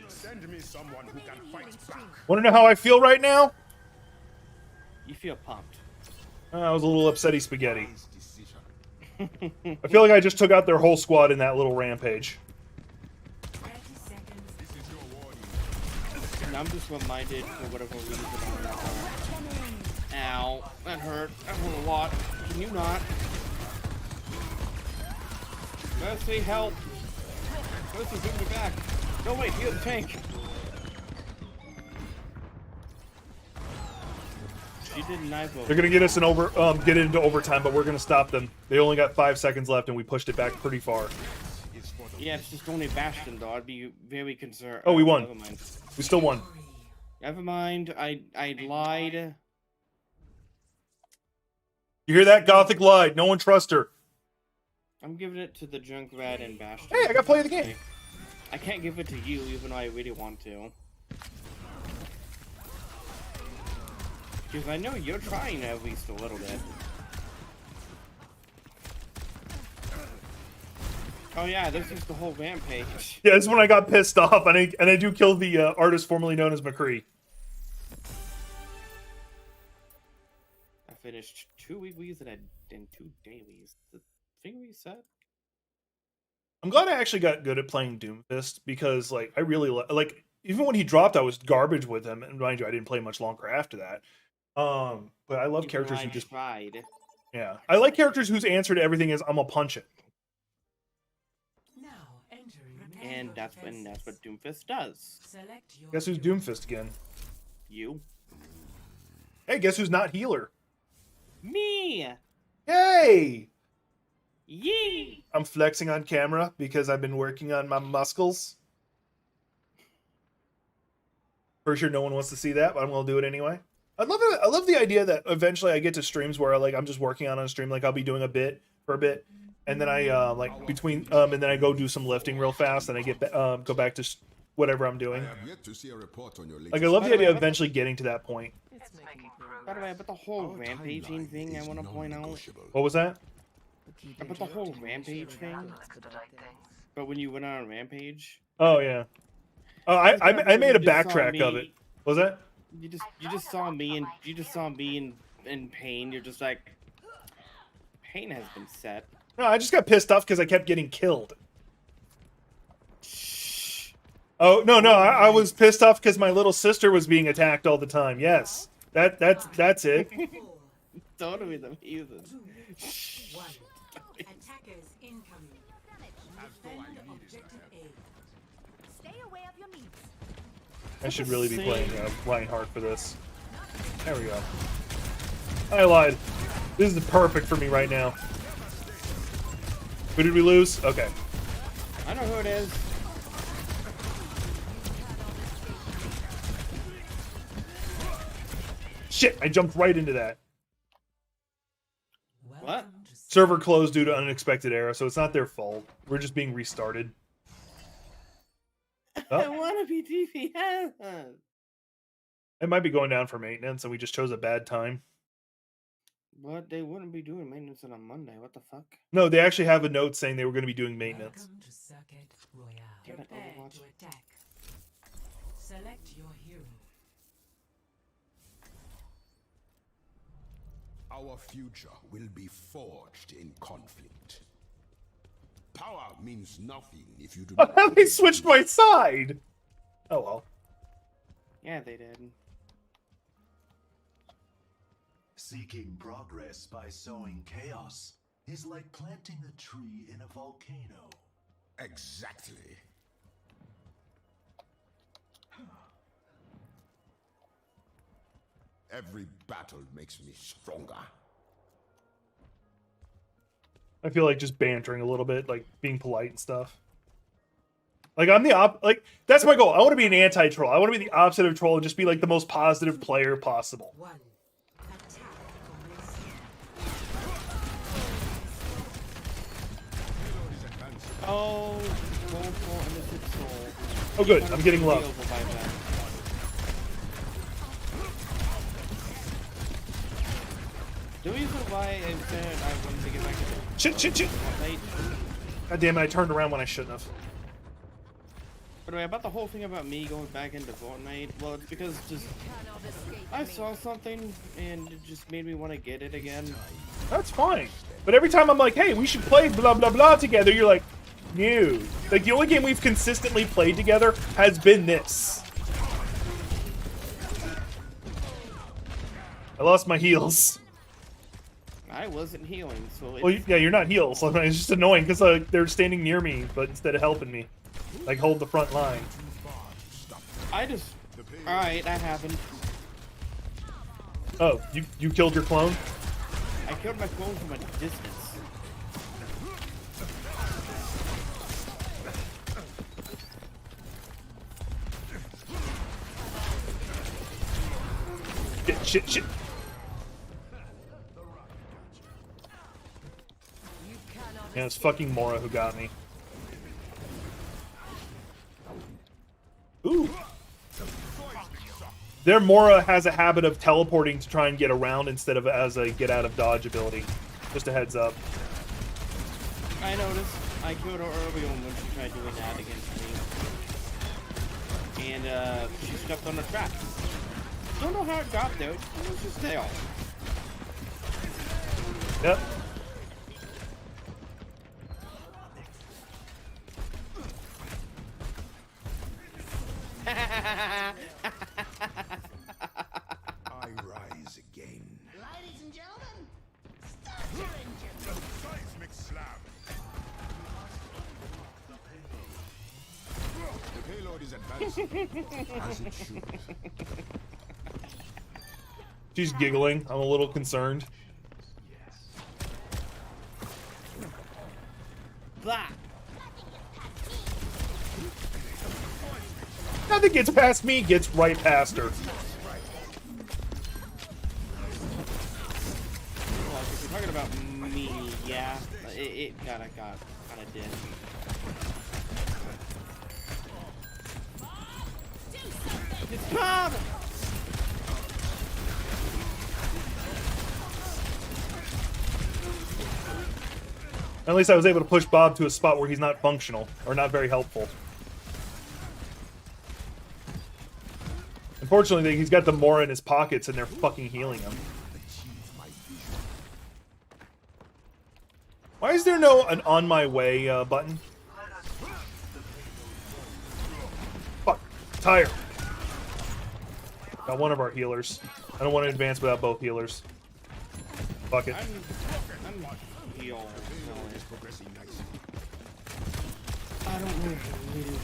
Send me someone who can fight back.
Want to know how I feel right now?
You feel pumped.
I was a little upsetty spaghetti.
His decision.
I feel like I just took out their whole squad in that little rampage.
30 seconds.
This is your warning.
And I'm just reminded for whatever reason on that one. Ow, that hurt. That hurt a lot. Can you not? Mercy, help! Mercy, bring me back. No, wait, heal the tank. She did knife over.
They're gonna get us get into overtime, but we're gonna stop them. They only got 5 seconds left, and we pushed it back pretty far.
It's for the
Yeah, it's just only Bastion, though. I'd be very concerned.
Oh, we won.
Never mind.
We still won.
Never mind. I lied.
You hear that? Gothic lied. No one trusts her.
I'm giving it to the Junkrat and Bastion.
Hey, I got to play the game.
I can't give it to you, even though I really want to. Because I know you're trying at least a little bit. Oh yeah, this is the whole rampage.
Yeah, this is when I got pissed off, and I do kill the artist formerly known as McCree.
I finished 2 weeklies and 2 dailies. The thing reset?
I'm glad I actually got good at playing Doomfist because, like, I really like. Even when he dropped, I was garbage with him, and mind you, I didn't play much longer after that. But I love
Even
characters
though
who
I
just
tried.
yeah. I like characters whose answer to everything is "I'm gonna punch it."
Now entering the
And
manual
that's what
defenses.
Doomfist does.
Select your
Guess who's
hero.
Doomfist again?
You.
Hey, guess who's not healer?
Me!
Yay!
Yee!
I'm flexing on camera because I've been working on my muscles. For sure, no one wants to see that, but I'm gonna do it anyway. I love the idea that eventually I get to streams where like I'm just working on a stream, like I'll be doing a bit for a bit, and then I like between and then I go do some lifting real fast, and I get go back to whatever I'm
I
doing.
have yet to see a report on your latest.
Like I love
By
the
the way,
idea of
what-
eventually getting to that point.
By the way, about the whole
Our
rampaging
timeline
thing, I
is
want to point out.
non-negotiable.
What was that?
About the whole rampage thing. But when you went on a rampage,
Oh yeah. Oh, I made a
You just saw
backtrack of
me-
it. Was that?
you just saw me in pain. You're just like, pain has been set.
No, I just got pissed off because I kept getting killed. Oh no, I was pissed off because my little sister was being attacked all the time. Yes, that's it.
Totally the reason.
1. Attackers incoming. Defend objective A.
Stay away of your meats.
I should really be playing Reinhardt for this. There we go. I lied. This is perfect for me right now. Who did we lose? Okay.
I know who it is.
Shit, I jumped right into that.
Welcome to
Server closed due to unexpected error, so it's not their fault. We're just being restarted.
I
Oh,
want to be DPS.
it might be going down for maintenance, and we just chose a bad time.
But they wouldn't be doing maintenance on a Monday. What the fuck?
No, they actually have a note saying they were going to be doing maintenance.
Welcome to Circuit Royale.
Damn it,
Prepare
Overwatch.
to attack. Select your hero.
Our future will be forged in conflict. Power means nothing if you do not.
They switched my side. Oh well.
Yeah, they did.
Seeking progress by sowing chaos is like planting a tree in a volcano.
Exactly. Every battle makes me stronger.
I feel like just bantering a little bit, like being polite and stuff. Like I'm like that's my goal. I want to be an anti-troll. I want to be the opposite of troll and just be like the most positive player possible.
1. Attack commence.
Oh, woeful innocent soul.
Oh good, I'm getting love.
Unbelievable by that. The reason why I said I wanted to get back to
Shit.
Fortnite.
God damn it, I turned around when I shouldn't have.
By the way, about the whole thing about me going back into Fortnite, well, it's because just I saw something and it just made me want to get it again.
That's fine. But every time I'm like, hey, we should play blah blah blah together, you're like, no. Like the only game we've consistently played together has been this. I lost my heals.
I wasn't healing, so
Well, yeah, you're not heals. So it's just annoying because they're standing near me, but instead of helping me, like hold the front line.
I just. Alright, that happened.
Oh, you killed your clone?
I killed my clone from a distance.
Shit. Yeah, it's fucking Mora who got me. Ooh. Their Mora has a habit of teleporting to try and get around instead of as a get out of dodge ability. Just a heads up.
I noticed. I killed her early on when she tried doing that against me. And she stepped on a trap. Don't know how it got there. It was just there.
Yep.
I rise again.
Ladies and gentlemen, start your engine.
Seismic slab. The payload is advancing as it should.
She's giggling. I'm a little concerned.
Blah.
Nothing gets past me, gets right past her.
Well, if you're talking about me, yeah, it kind of did. It's Bob!
At least I was able to push Bob to a spot where he's not functional, or not very helpful. Unfortunately, he's got the Mora in his pockets and they're fucking healing him. Why is there no an on my way button? Fuck. Tire. Got one of our healers. I don't want to advance without both healers. Fuck it.
I'm healed. I don't know if I really want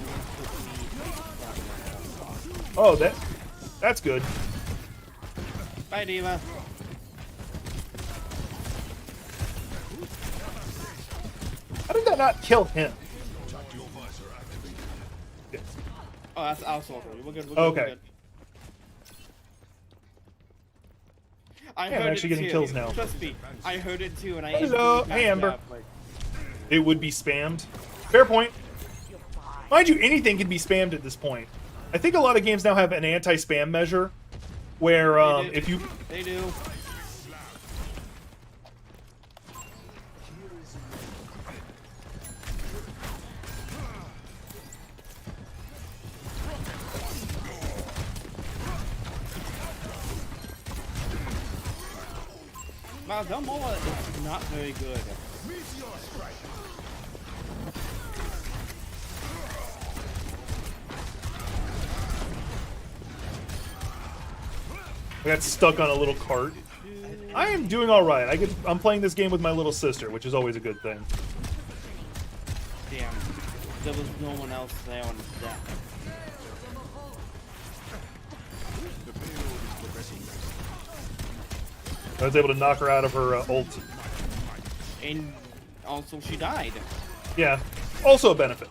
to
Oh, that's good.
Bye, Diva.
How did that not kill him?
Oh, that's also we're good. We're good.
Okay.
We're good. I
Yeah, I'm
heard
actually
it
getting
too.
kills now.
Trust me, I heard it too, and I
Hello,
instantly
hey,
backed
Amber.
up, like,
It would be spammed. Fair point. Mind you, anything can be spammed at this point. I think a lot of games now have an anti-spam measure, where
They do.
if you
They do. Wow, Dumbola is not very good.
I got stuck on a little cart. I am doing all right. I'm playing this game with my little sister, which is always a good thing.
Damn, there was no one else there on the deck.
I was able to knock her out of her ult.
And also, she died.
Yeah, also a benefit.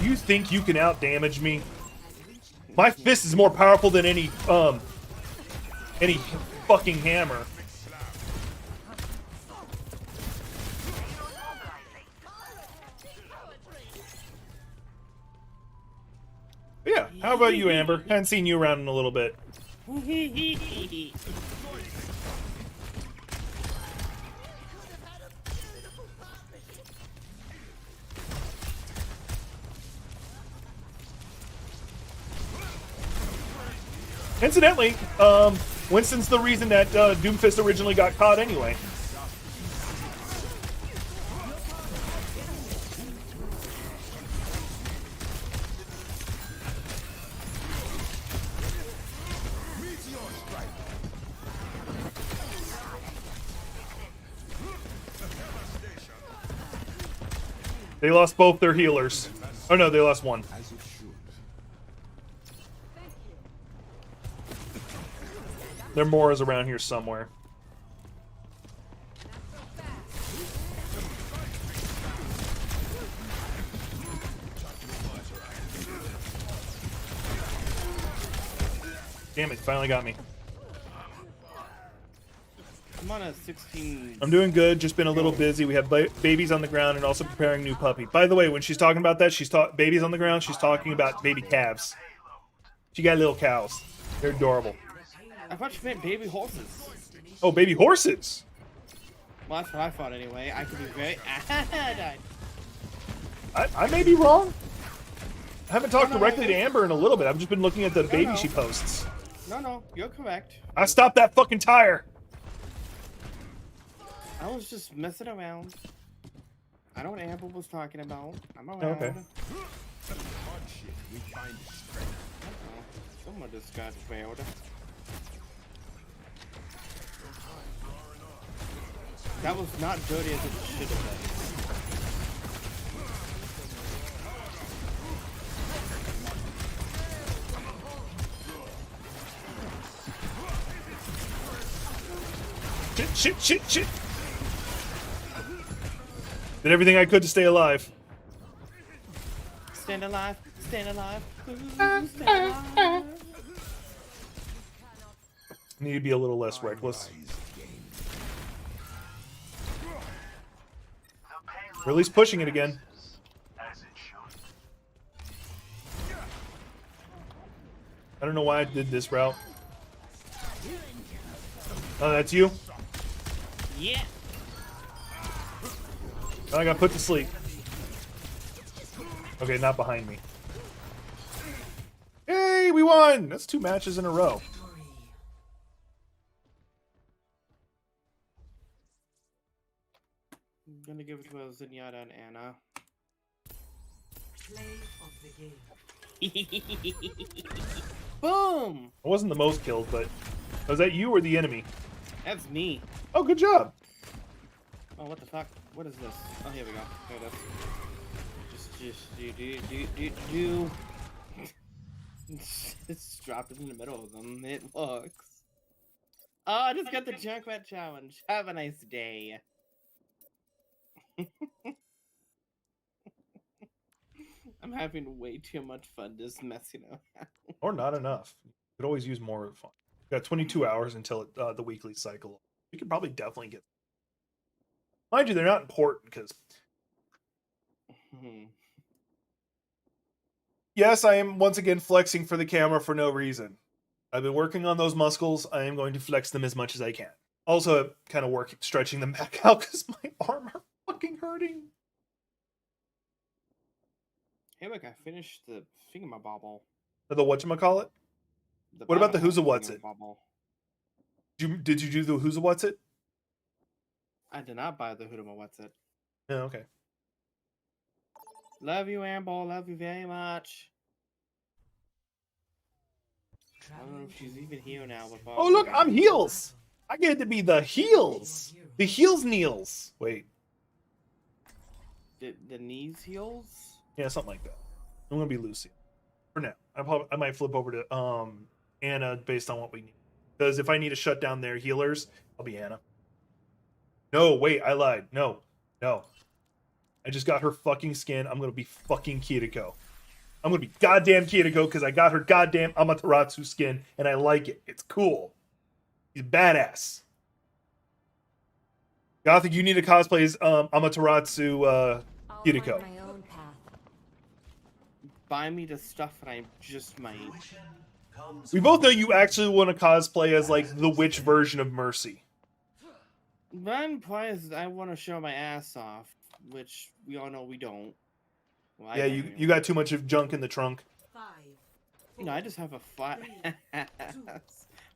You think you can out-damage me? My fist is more powerful than any fucking hammer. But yeah, how about you, Amber? Haven't seen you around in a little bit. Incidentally, Winston's the reason that Doomfist originally got caught anyway. They lost both their healers. Oh no, they lost one.
As it should.
There are Moras around here somewhere. Damn it, finally got me.
I'm on a 16.
I'm doing good, just been a little busy. We have babies on the ground and also preparing new puppy. By the way, when she's talking about that, babies on the ground, she's talking about baby calves. She got little cows. They're adorable.
I thought you meant baby horses.
Oh, baby horses!
Well, that's what I thought anyway. I could be very. I died.
I may be wrong. I haven't talked
No, no,
directly
no.
to Amber in a little bit. I've just been looking at the baby
no.
she posts.
No, you're correct.
I stopped that fucking tire!
I was just messing around. I know what Amber was talking about. I'm around.
Okay.
Hardship, we find strength.
Someone just got failed. That was not dirty as it should have been.
Shit. Did everything I could to stay alive.
Stand alive, stand alive. Ooh, stand alive.
Need to be a little less reckless. Riley's pushing it again.
As it should.
I don't know why I did this route. Oh, that's you?
Yeah.
I got put to sleep. Okay, not behind me. Hey, we won! That's 2 matches in a row.
I'm gonna give it to Zenyatta and Anna.
Play of the game.
Boom!
I wasn't the most killed, but was that you or the enemy?
That's me.
Oh, good job.
Oh, what the fuck? What is this? Oh, here we go. There it is. Just do. Just dropped it in the middle of them. It works. Oh, I just got the Junkrat challenge. Have a nice day. I'm having way too much fun just messing around.
Or not enough. You could always use more of fun. You got 22 hours until the weekly cycle. We could probably definitely get. Mind you, they're not important because. Yes, I am once again flexing for the camera for no reason. I've been working on those muscles. I am going to flex them as much as I can. Also, kind of stretching them back out because my arm are fucking hurting.
Hey, look, I finished the thingamabobble.
The whatchamacallit? What about the Who's a What's It?
Thingamabobble.
Did you do the Who's a What's It?
I did not buy the Hoodama What's It.
Oh, okay.
Love you, Amber. Love you very much. I don't know if she's even here now.
Oh, look, I'm heels. I get to be the heels. The heels kneels. Wait.
The knees heels?
Yeah, something like that. I'm gonna be Lucy for now. I might flip over to Anna based on what we need. Because if I need to shut down their healers, I'll be Anna. No, wait, I lied. No. I just got her fucking skin. I'm gonna be fucking Kiriko. I'm gonna be goddamn Kiriko because I got her goddamn Amaterasu skin and I like it. It's cool. He's badass. Gothic, you need to cosplay as Amaterasu
I'll
Kiriko.
find my own path.
Buy me the stuff and I just might.
Fruition comes
We both know you actually want to cosplay as like the witch version of Mercy.
Then prize, I want to show my ass off, which we all know we don't. Well, I
Yeah,
don't
you
anyway.
got too much of junk in the trunk.
5,
No, I just have a flat ass. I'm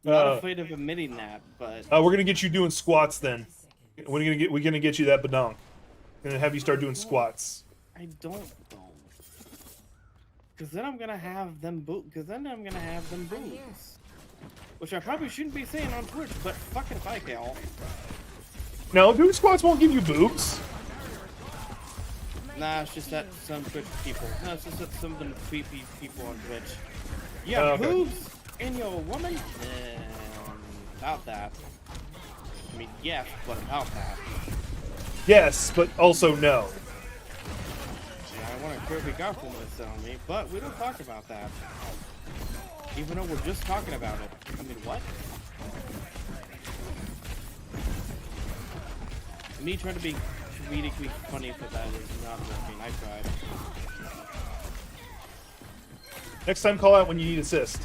Uh,
not afraid of admitting that, but
We're gonna get you doing squats then.
seconds.
We're gonna get you that badonk. Gonna have you start doing squats.
I don't though. Cause then I'm gonna have them boobs. Which I probably shouldn't be saying on Twitch, but fuck it if I can.
No, doing squats won't give you boobs.
Nah, it's just that some Twitch people. No, it's just that some of them creepy people on Twitch. Yeah,
Oh, okay.
boobs in your woman? About that. I mean, yes, but about that.
Yes, but also no.
Yeah, I want a Kirby Garfield list on me, but we don't talk about that. Even though we're just talking about it. I mean, what? Me trying to be comedically funny for that is not working. I tried.
Next time, call out when you need assist.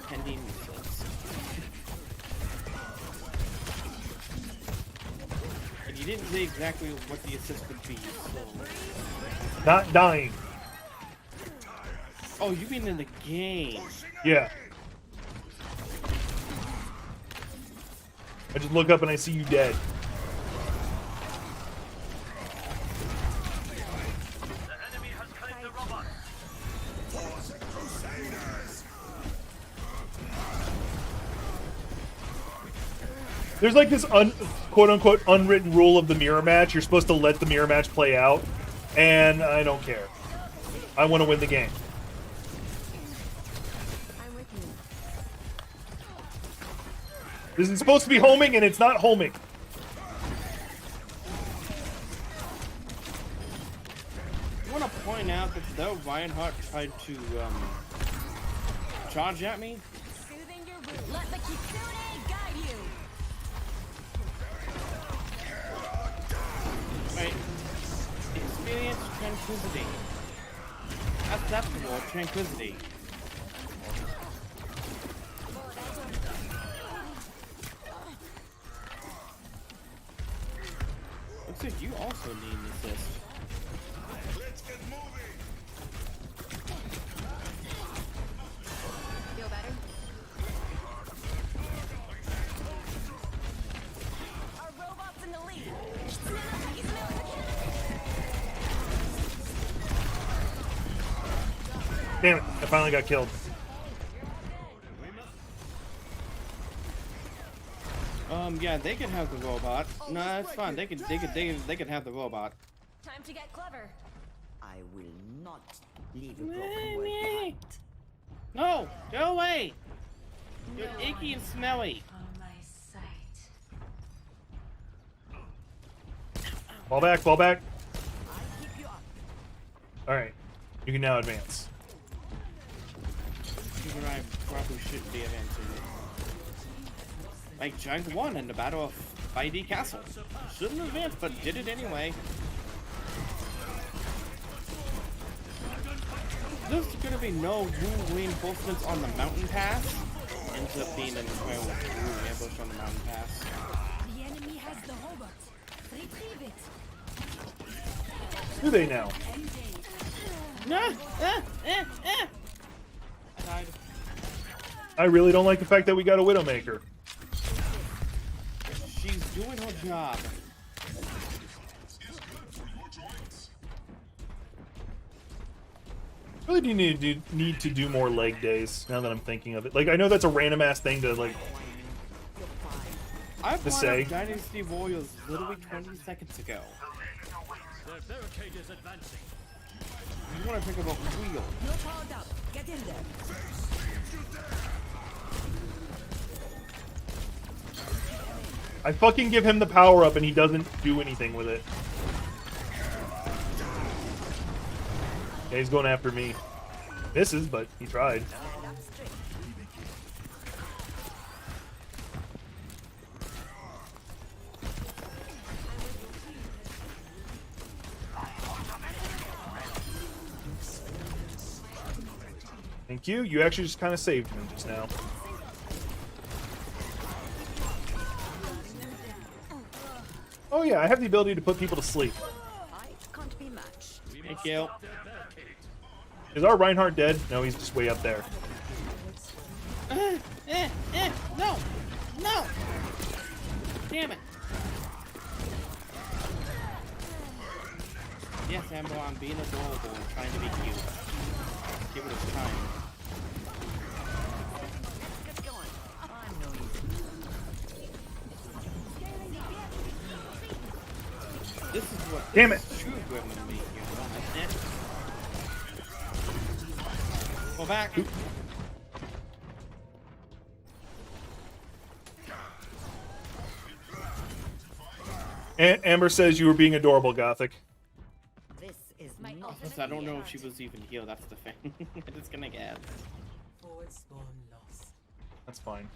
Pending results. And you didn't say exactly what the assist would be, so...
Not dying.
Oh, you mean in the game?
Yeah. I just look up and I see you dead.
The enemy has claimed the robot.
There's like this quote unquote unwritten rule of the mirror match. You're supposed to let the mirror match play out, and I don't care. I want to win the game.
I'm with you.
This is supposed to be homing, and it's not homing.
though Reinhardt tried to charge at me,
Soothing your wounds. Let the Kitsune guide you.
right? Experience tranquility. Acceptable tranquility. Looks like you also need an assist.
Let's get moving.
Feel better? Our robot's in the lead.
Damn it! I finally got killed.
Yeah, they can have the robot. No, that's fine. They can have the robot.
Time to get clever.
I will not leave a broken world behind.
No, go away. You're icky and smelly.
On my sight.
Fall back, fall back.
I'll keep you up.
Alright. You can now advance.
Even I probably shouldn't be advancing. Like Giant won in the Battle of 5D Castle. Shouldn't advance, but did it anyway. There's gonna be no Wu reinforcements on the mountain pass. Ends up being an Wu ambush on the mountain pass.
The enemy has the robot. Retrieve it.
Do they now?
I died.
I really don't like the fact that we got a Widowmaker.
She's doing her job.
Really do need to do more leg days, now that I'm thinking of it. Like, I know that's a random ass thing to, like,
I
To
brought
say.
up Dynasty Warriors literally 20 seconds ago. You want to talk about wheel?
You're powered up. Get in there.
I fucking give him the power up and he doesn't do anything with it. Yeah, he's going after me. Misses, but he tried.
Stand up straight.
Thank you. You actually just kind of saved me just now. Oh yeah, I have the ability to put people to sleep.
I can't be matched.
Thank you.
Is our Reinhardt dead? No, he's just way up there.
No! No! Damn it! Yes, Amber, I'm being adorable and trying to be cute. Give it a time.
Get going. I'm no easy.
This is what
Damn it.
true gremlin me here. Go back.
Amber says you were being adorable, Gothic.
This is
My
not
ultimate
I don't know if
react.
she was even healed, that's the thing. It's gonna get.
forward spawn lost.
That's fine.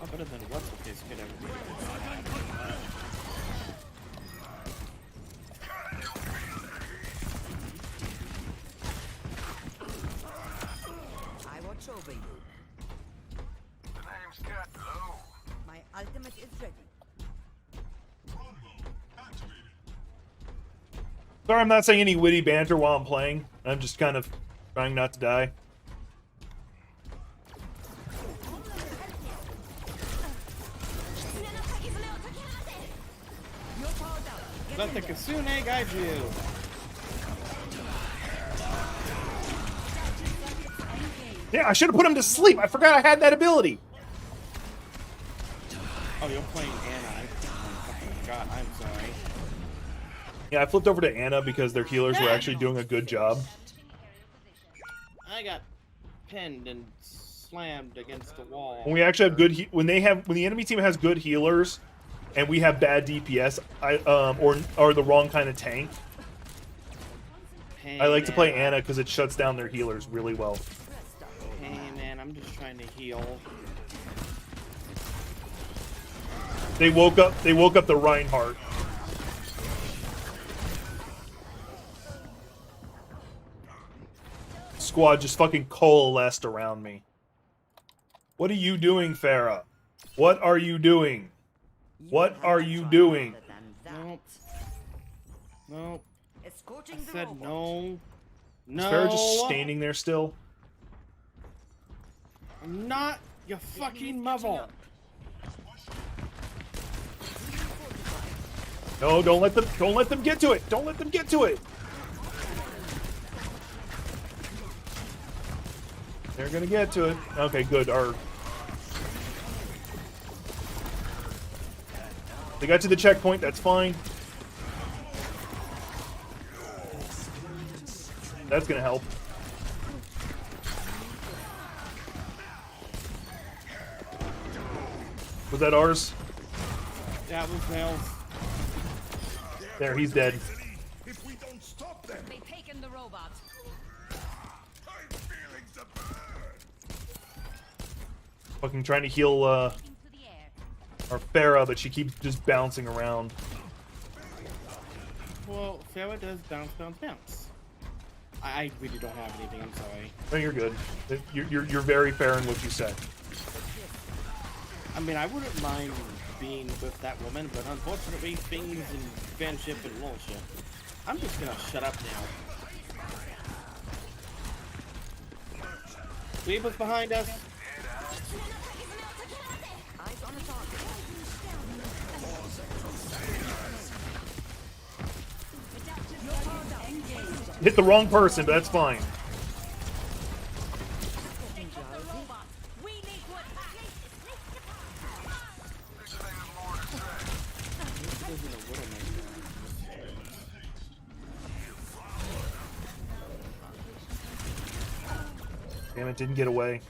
Oh, better than what's the case could ever be.
I watch over you.
The name's Cat Low.
My ultimate is ready.
Sorry, I'm not saying any witty banter while I'm playing. I'm just kind of trying not to die.
You're powered up. Get
Let
in
the
there.
Kitsune guide you.
Yeah, I should have put him to sleep. I forgot I had that ability.
Oh, you're playing Anna. I fucking forgot. I'm sorry.
Yeah, I flipped over to Anna because their healers were actually doing a good job.
I got pinned and slammed against the wall.
When we actually have good when the enemy team has good healers, and we have bad DPS, or the wrong kind of tank.
Hey,
I like to play
man,
Anna because it shuts down their healers really well.
Hey man, I'm just trying to heal.
They woke up the Reinhardt. Squad just fucking coalesced around me. What are you doing, Farah? What are you doing? What are you doing?
Nope. Nope.
Escorting
I
the
said
robot.
no.
Is
No.
Farah just standing there still?
I'm not your fucking mother.
No, don't let them get to it. Don't let them get to it. They're gonna get to it. Okay, good. They got to the checkpoint. That's fine. That's gonna help. Was that ours?
That was Mel's.
There, he's dead.
If we don't stop them,
They've taken the robot.
I'm feeling the burn.
Fucking trying to heal
Into the air.
our Farah, but she keeps just bouncing around.
Well, Farah does bounce, bounce, bounce. I really don't have anything. I'm sorry.
No, you're good. You're very fair in what you said.
I mean, I wouldn't mind being with that woman, but unfortunately, things in friendship and bullshit. I'm just gonna shut up now. Weeper's behind us.
Eyes on the target.
Hit the wrong person, but that's fine.
We need to attack.
Damn it, didn't get away. As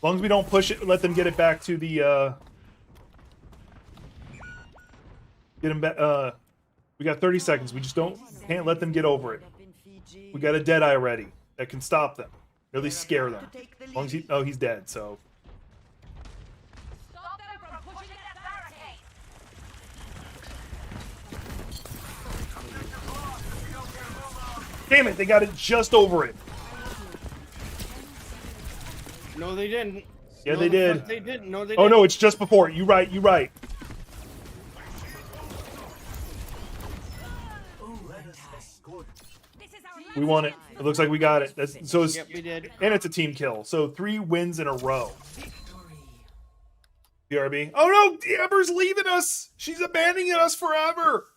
long as we don't push it, let them get it back to the, get him back, we got 30 seconds. We just can't let them get over it. We got a Deadeye ready that can stop them. Or at least scare them. As long as he's dead, so.
Stop them from pushing that barricade.
Damn it, they got it just over it.
No, they didn't.
Yeah,
No,
they
the
did.
fuck They didn't. No, they
Oh
didn't.
no, it's just before it. You right.
Let us escort.
This is our
We won it. It looks like we got it.
Yep, we did.
And it's a team kill. So 3 wins in a row. BRB. Oh no, Amber's leaving us. She's abandoning us forever.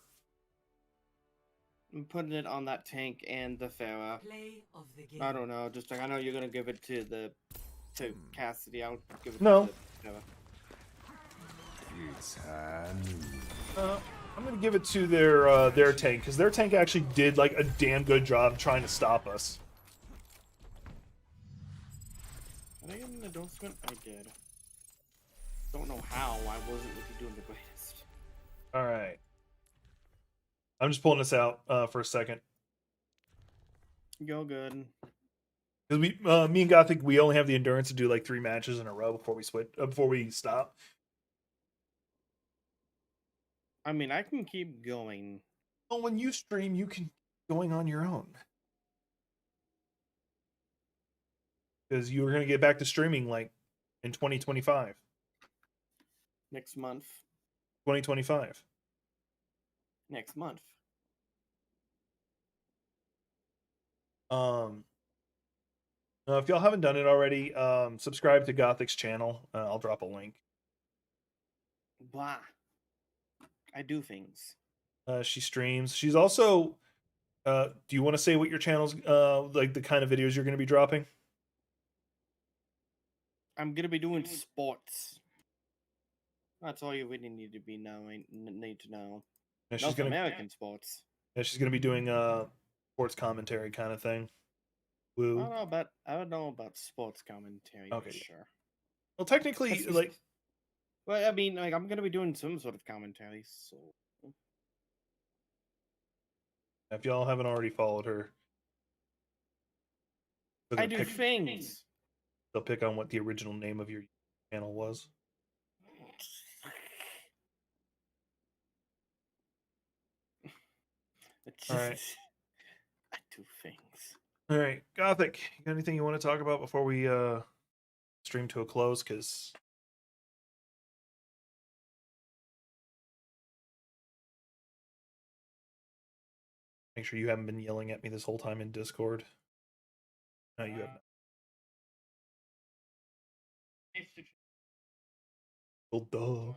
I'm putting it on that tank and the Farah.
Play of the game.
I don't know. Just like I know you're gonna give it to Cassidy. I'll give it
No.
to the Farah.
It's
I'm gonna give it to their tank because their tank actually did like a damn good job trying to stop us.
Did I get an endorsement? I did. Don't know how. I wasn't really doing the greatest.
All right. I'm just pulling this out for a second
You're good.
because me and Gothic, we only have the endurance to do like 3 matches in a row before we switch before we stop.
I mean, I can keep going.
Well, when you stream, you can going on your own because you were gonna get back to streaming like in 2025.
Next month.
2025.
Next month.
If y'all haven't done it already, subscribe to Gothic's channel. I'll drop a link.
Blah. I do things.
She streams. She's also. Do you want to say what your channel's like the kind of videos you're going to be dropping?
I'm gonna be doing sports. That's all you really need to be knowing. Need to know.
Yeah, she's
North
gonna.
American sports.
Yeah, she's gonna be doing sports commentary kind of thing Woo.
I don't know about sports commentary.
Okay.
For sure.
Well, technically,
That's just-
like,
Well, I mean, like I'm gonna be doing some sort of commentary, so
if y'all haven't already followed her, they're
I
gonna
do
pick-
things.
They'll pick on what the original name of your channel was.
It's
All right.
just- I do things.
All right, Gothic. You got anything you want to talk about before we stream to a close? Because make sure you haven't been yelling at me this whole time in Discord. No, you have not. Well, duh.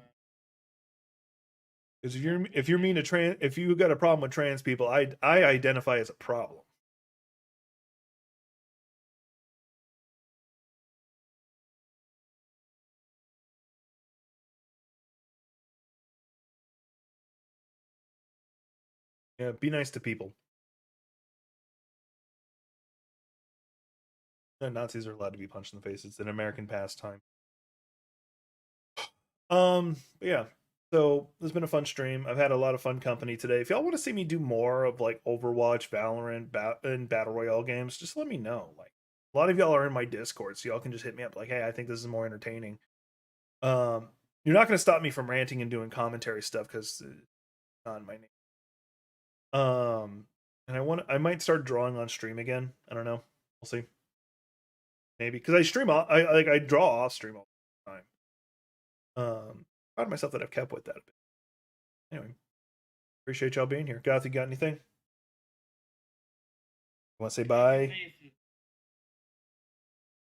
Because if you're mean to if you got a problem with trans people, I identify as a problem. Yeah, be nice to people. Nazis are allowed to be punched in the face. It's an American pastime. But yeah. So this has been a fun stream. I've had a lot of fun company today. If y'all want to see me do more of like Overwatch, Valorant, and Battle Royale games, just let me know. Like a lot of y'all are in my Discord, so y'all can just hit me up like, hey, I think this is more entertaining. You're not gonna stop me from ranting and doing commentary stuff because it's not in my name. And I might start drawing on stream again. I don't know. We'll see. Maybe because I stream I draw off stream all the time. Proud of myself that I've kept with that a bit. Anyway, appreciate y'all being here. Goth, you got anything? You want to say bye?